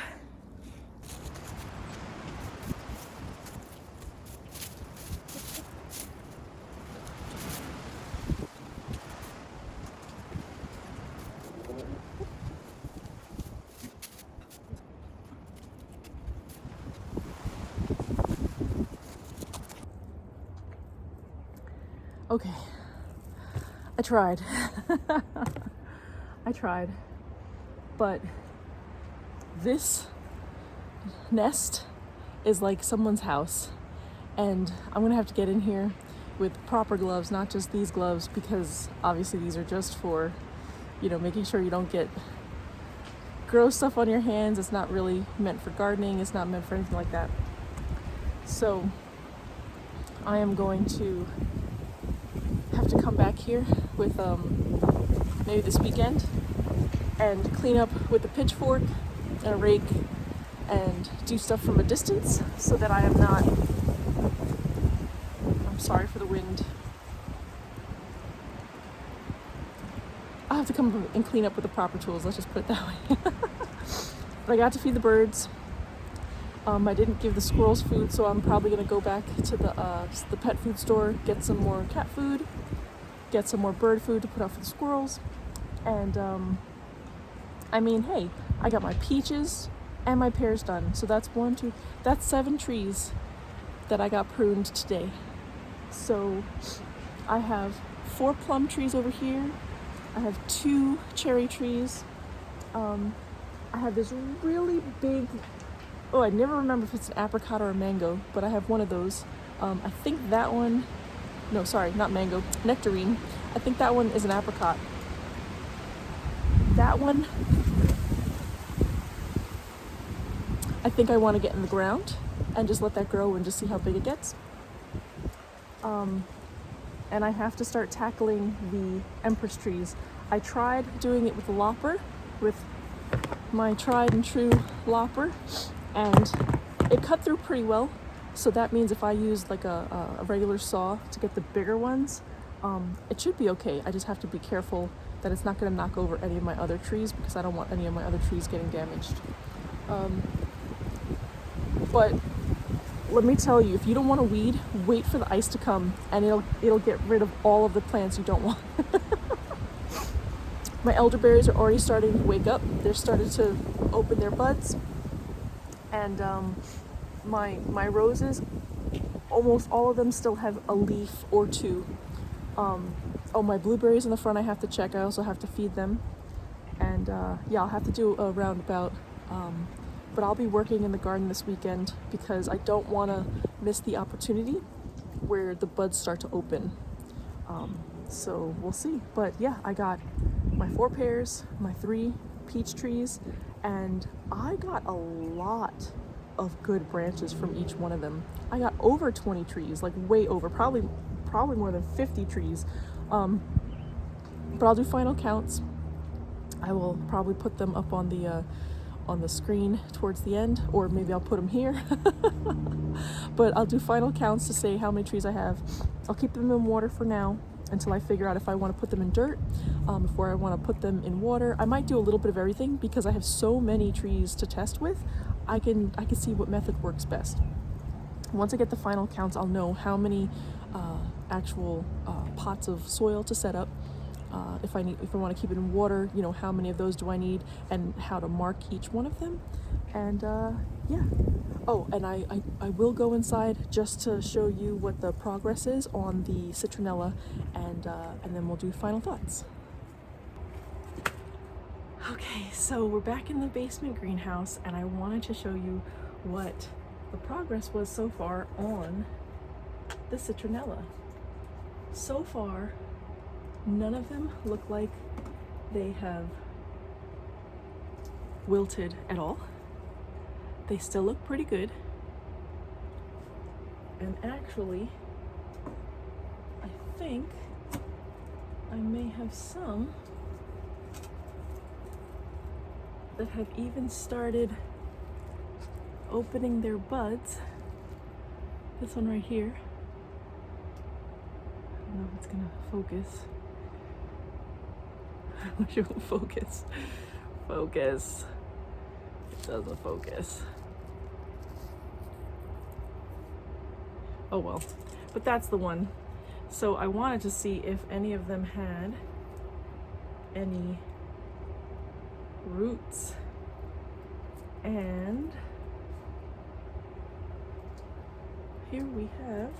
Okay, I tried. I tried, but this nest is like someone's house, and I'm gonna have to get in here with proper gloves, not just these gloves, because obviously these are just for, you know, making sure you don't get grow stuff on your hands. It's not really meant for gardening. It's not meant for anything like that. So I am going to have to come back here with maybe this weekend and clean up with a pitchfork and a rake and do stuff from a distance so that I am not, I'm sorry for the wind. I'll have to come and clean up with the proper tools, let's just put it that way. But I got to feed the birds. I didn't give the squirrels food, so I'm probably gonna go back to the pet food store, get some more cat food, get some more bird food to put out for the squirrels. And I mean, hey, I got my peaches and my pears done. So that's that's 7 trees that I got pruned today. So I have 4 plum trees over here. I have 2 cherry trees. I have this really big, oh, I never remember if it's an apricot or a mango, but I have one of those. I think that one, no, sorry, not mango, nectarine. I think that one is an apricot. That one, I think I want to get in the ground and just let that grow and just see how big it gets. And I have to start tackling the empress trees. I tried doing it with the lopper, with my tried and true lopper, and it cut through pretty well. So that means if I use like a regular saw to get the bigger ones, it should be okay. I just have to be careful that it's not going to knock over any of my other trees, because I don't want any of my other trees getting damaged. But let me tell you, if you don't want to weed, wait for the ice to come, and it'll get rid of all of the plants you don't want. My elderberries are already starting to wake up. They're starting to open their buds. And my roses, almost all of them still have a leaf or 2. Oh, my blueberries in the front I have to check. I also have to feed them. And yeah, I'll have to do a roundabout. But I'll be working in the garden this weekend because I don't want to miss the opportunity where the buds start to open. So we'll see. But yeah, I got my 4 pears, my 3 peach trees, and I got a lot of good branches from each one of them. I got over 20 trees, like way over, probably more than 50 trees. But I'll do final counts. I will probably put them up on the screen towards the end, or maybe I'll put them here. But I'll do final counts to say how many trees I have. I'll keep them in water for now until I figure out if I want to put them in dirt, before I want to put them in water. I might do a little bit of everything because I have so many trees to test with. I can see what method works best. Once I get the final counts, I'll know how many actual pots of soil to set up. If I want to keep it in water, you know, how many of those do I need, and how to mark each one of them. And yeah. Oh, and I will go inside just to show you what the progress is on the citronella, and then we'll do final thoughts. Okay, so we're back in the basement greenhouse, and I wanted to show you what the progress was so far on the citronella. So far, none of them look like they have wilted at all. They still look pretty good. And actually, I think I may have some that have even started opening their buds. This one right here. I don't know if it's gonna focus. I wish it would focus. Focus. It doesn't focus. Oh well. But that's the one. So I wanted to see if any of them had any roots. And here we have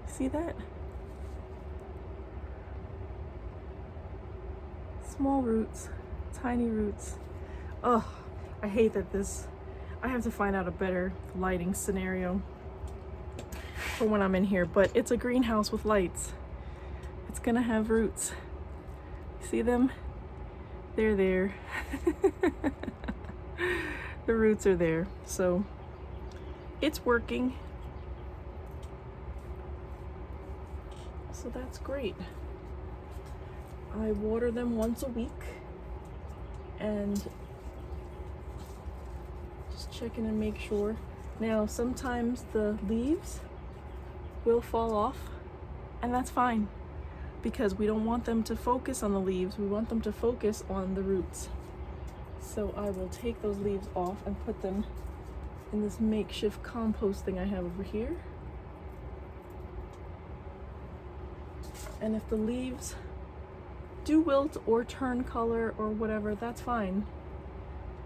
see that? Small roots, tiny roots. Oh, I hate that I have to find out a better lighting scenario for when I'm in here, but it's a greenhouse with lights. it's gonna have roots. See them? They're there. The roots are there, so it's working. So that's great. I water them once a week and just check in and make sure. Now, sometimes the leaves will fall off, and that's fine because we don't want them to focus on the leaves. We want them to focus on the roots. So I will take those leaves off and put them in this makeshift compost thing I have over here. And if the leaves do wilt or turn color or whatever, that's fine.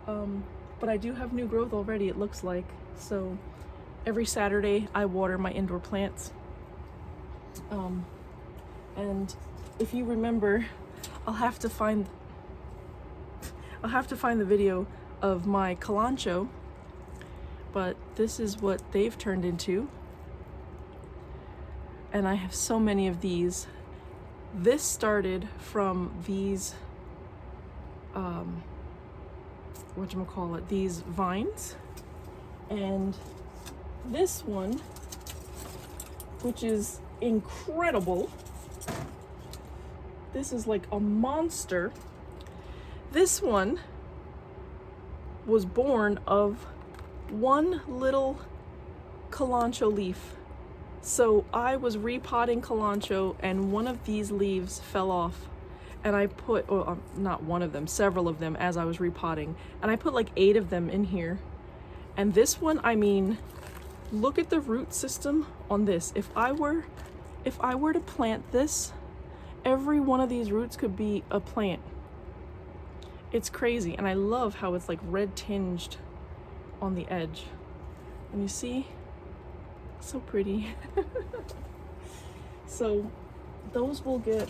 But I do have new growth already, it looks like. So every Saturday I water my indoor plants. And if you remember, I'll have to find the video of my kalanchoe, but this is what they've turned into. And I have so many of these. This started from these, whatchamacallit, these vines. And this one, which is incredible, this is like a monster. This one was born of one little kalanchoe leaf. So I was repotting kalanchoe and one of these leaves fell off, and I put, not one of them, several of them as I was repotting, and I put like 8 of them in here. And this one, I mean, look at the root system on this. If I were to plant this, every one of these roots could be a plant. It's crazy, and I love how it's like red tinged on the edge. And you see, so pretty. So those will get,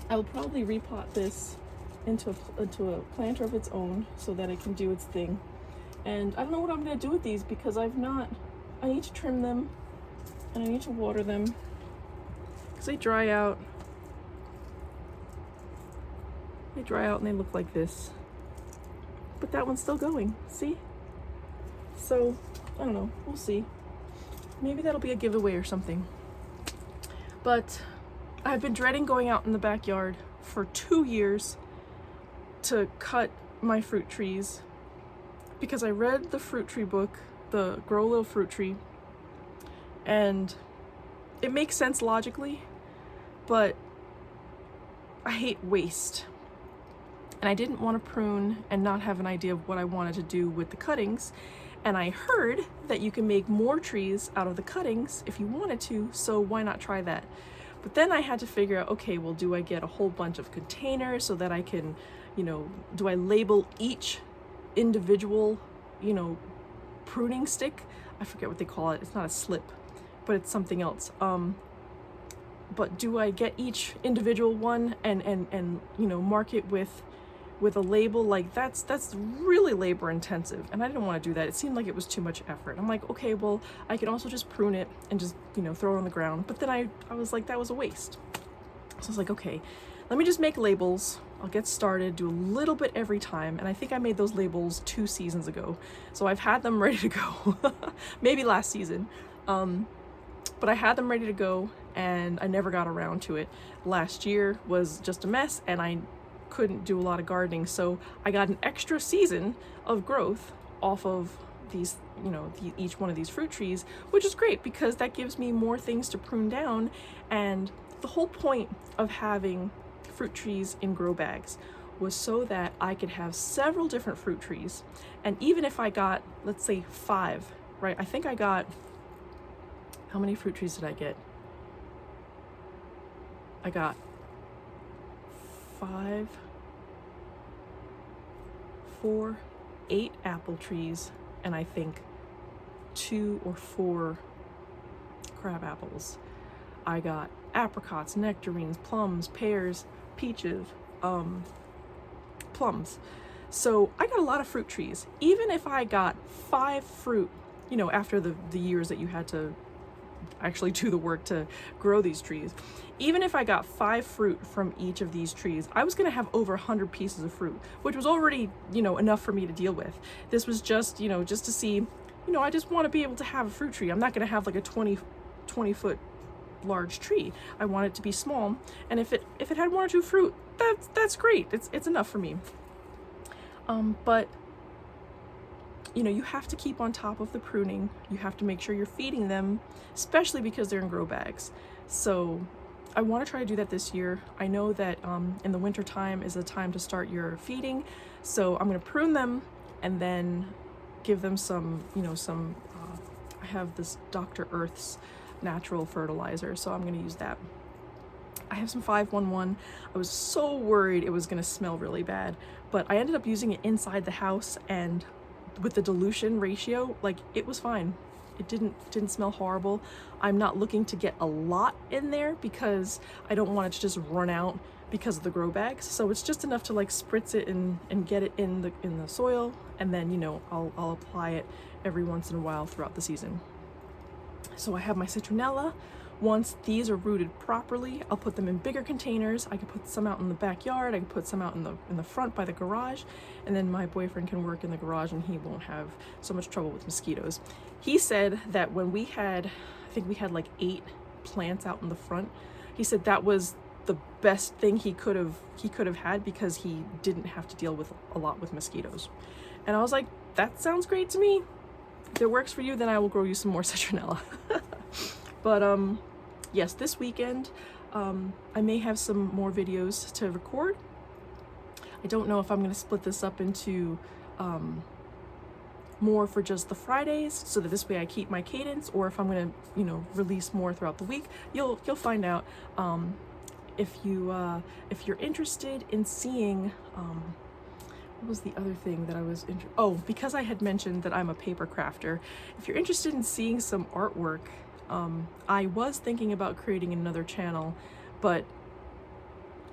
I will probably repot this into a planter of its own so that it can do its thing. And I don't know what I'm gonna do with these because I need to trim them and I need to water them because they dry out. They dry out and they look like this. But that one's still going, see? So, I don't know, we'll see. Maybe that'll be a giveaway or something. But I've been dreading going out in the backyard for 2 years to cut my fruit trees because I read the fruit tree book, the Grow a Little Fruit Tree, and it makes sense logically, but I hate waste. And I didn't want to prune and not have an idea of what I wanted to do with the cuttings. And I heard that you can make more trees out of the cuttings if you wanted to, so why not try that? But then I had to figure out, okay, well, do I get a whole bunch of containers so that I can, do I label each individual, pruning stick? I forget what they call it. It's not a slip, but it's something else. But do I get each individual one and mark it with a label? Like that's really labor intensive, and I didn't want to do that. It seemed like it was too much effort. I'm like, okay, well, I can also just prune it and just throw it on the ground. But then I was like, that was a waste. So I was like, okay, let me just make labels. I'll get started, do a little bit every time. And I think I made those labels 2 seasons ago, so I've had them ready to go. Maybe last season, but I had them ready to go and I never got around to it. Last year was just a mess and I couldn't do a lot of gardening, so I got an extra season of growth off of these, each one of these fruit trees, which is great because that gives me more things to prune down. And the whole point of having fruit trees in grow bags was so that I could have several different fruit trees. And even if I got, let's say 5, right? I think I got, how many fruit trees did I get? I got 5, 4, 8 apple trees, and I think 2 or 4 crab apples. I got apricots, nectarines, plums, pears, peaches, plums. So I got a lot of fruit trees. Even if I got 5 fruit, after the years that you had to actually do the work to grow these trees. Even if I got 5 fruit from each of these trees, I was gonna have over 100 pieces of fruit, which was already, you know, enough for me to deal with. This was just, you know, just to see, you know, I just want to be able to have a fruit tree. I'm not gonna have like a 20 foot large tree. I want it to be small, and if it had 1 or 2 fruit, that's great. It's enough for me. But you know, you have to keep on top of the pruning. You have to make sure you're feeding them, especially because they're in grow bags. So I want to try to do that this year. I know that in the winter time is a time to start your feeding, so I'm going to prune them and then give them some, you know, I have this Dr. Earth's natural fertilizer, so I'm going to use that. I have some 511. I was so worried it was going to smell really bad, but I ended up using it inside the house, and with the dilution ratio, like, it was fine. It didn't smell horrible. I'm not looking to get a lot in there because I don't want it to just run out because of the grow bags. So it's just enough to like spritz it and get it in the soil, and then, you know, I'll apply it every once in a while throughout the season. So I have my citronella. Once these are rooted properly, I'll put them in bigger containers. I can put some out in the backyard, I can put some out in the front by the garage, and then my boyfriend can work in the garage and he won't have so much trouble with mosquitoes. He said that when we had, I think we had like 8 plants out in the front, he said that was the best thing he could have had because he didn't have to deal with a lot with mosquitoes. And I was like, that sounds great to me. If it works for you, then I will grow you some more citronella. But yes, this weekend I may have some more videos to record. I don't know if I'm going to split this up into more for just the Fridays, so that this way I keep my cadence, or if I'm going to, you know, release more throughout the week. You'll find out. If you're interested in seeing what was the other thing that I was because I had mentioned that I'm a paper crafter. If you're interested in seeing some artwork, I was thinking about creating another channel, but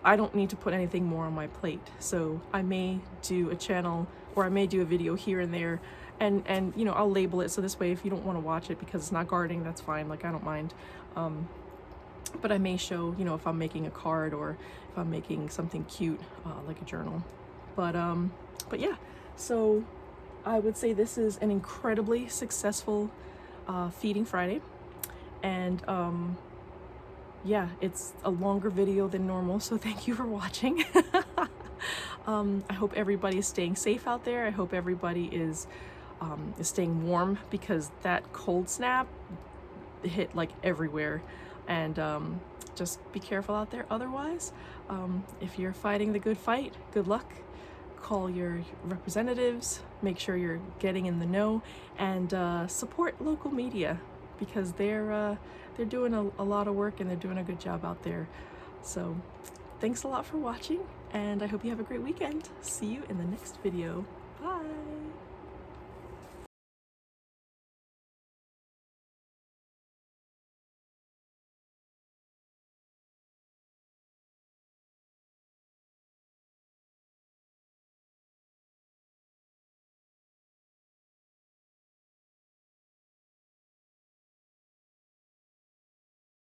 I don't need to put anything more on my plate. So I may do a channel, or I may do a video here and there, and you know, I'll label it so this way if you don't want to watch it because it's not gardening, that's fine. Like, I don't mind. But I may show, you know, if I'm making a card or if I'm making something cute, like a journal. But yeah, so I would say this is an incredibly successful Feeding Friday. And yeah, it's a longer video than normal, so thank you for watching. I hope everybody is staying safe out there. I hope everybody is staying warm, because that cold snap hit like everywhere. And just be careful out there. Otherwise, if you're fighting the good fight, good luck. Call your representatives, make sure you're getting in the know, and support local media, because they're doing a lot of work and they're doing a good job out there. So thanks a lot for watching, and I hope you have a great weekend. See you in the next video.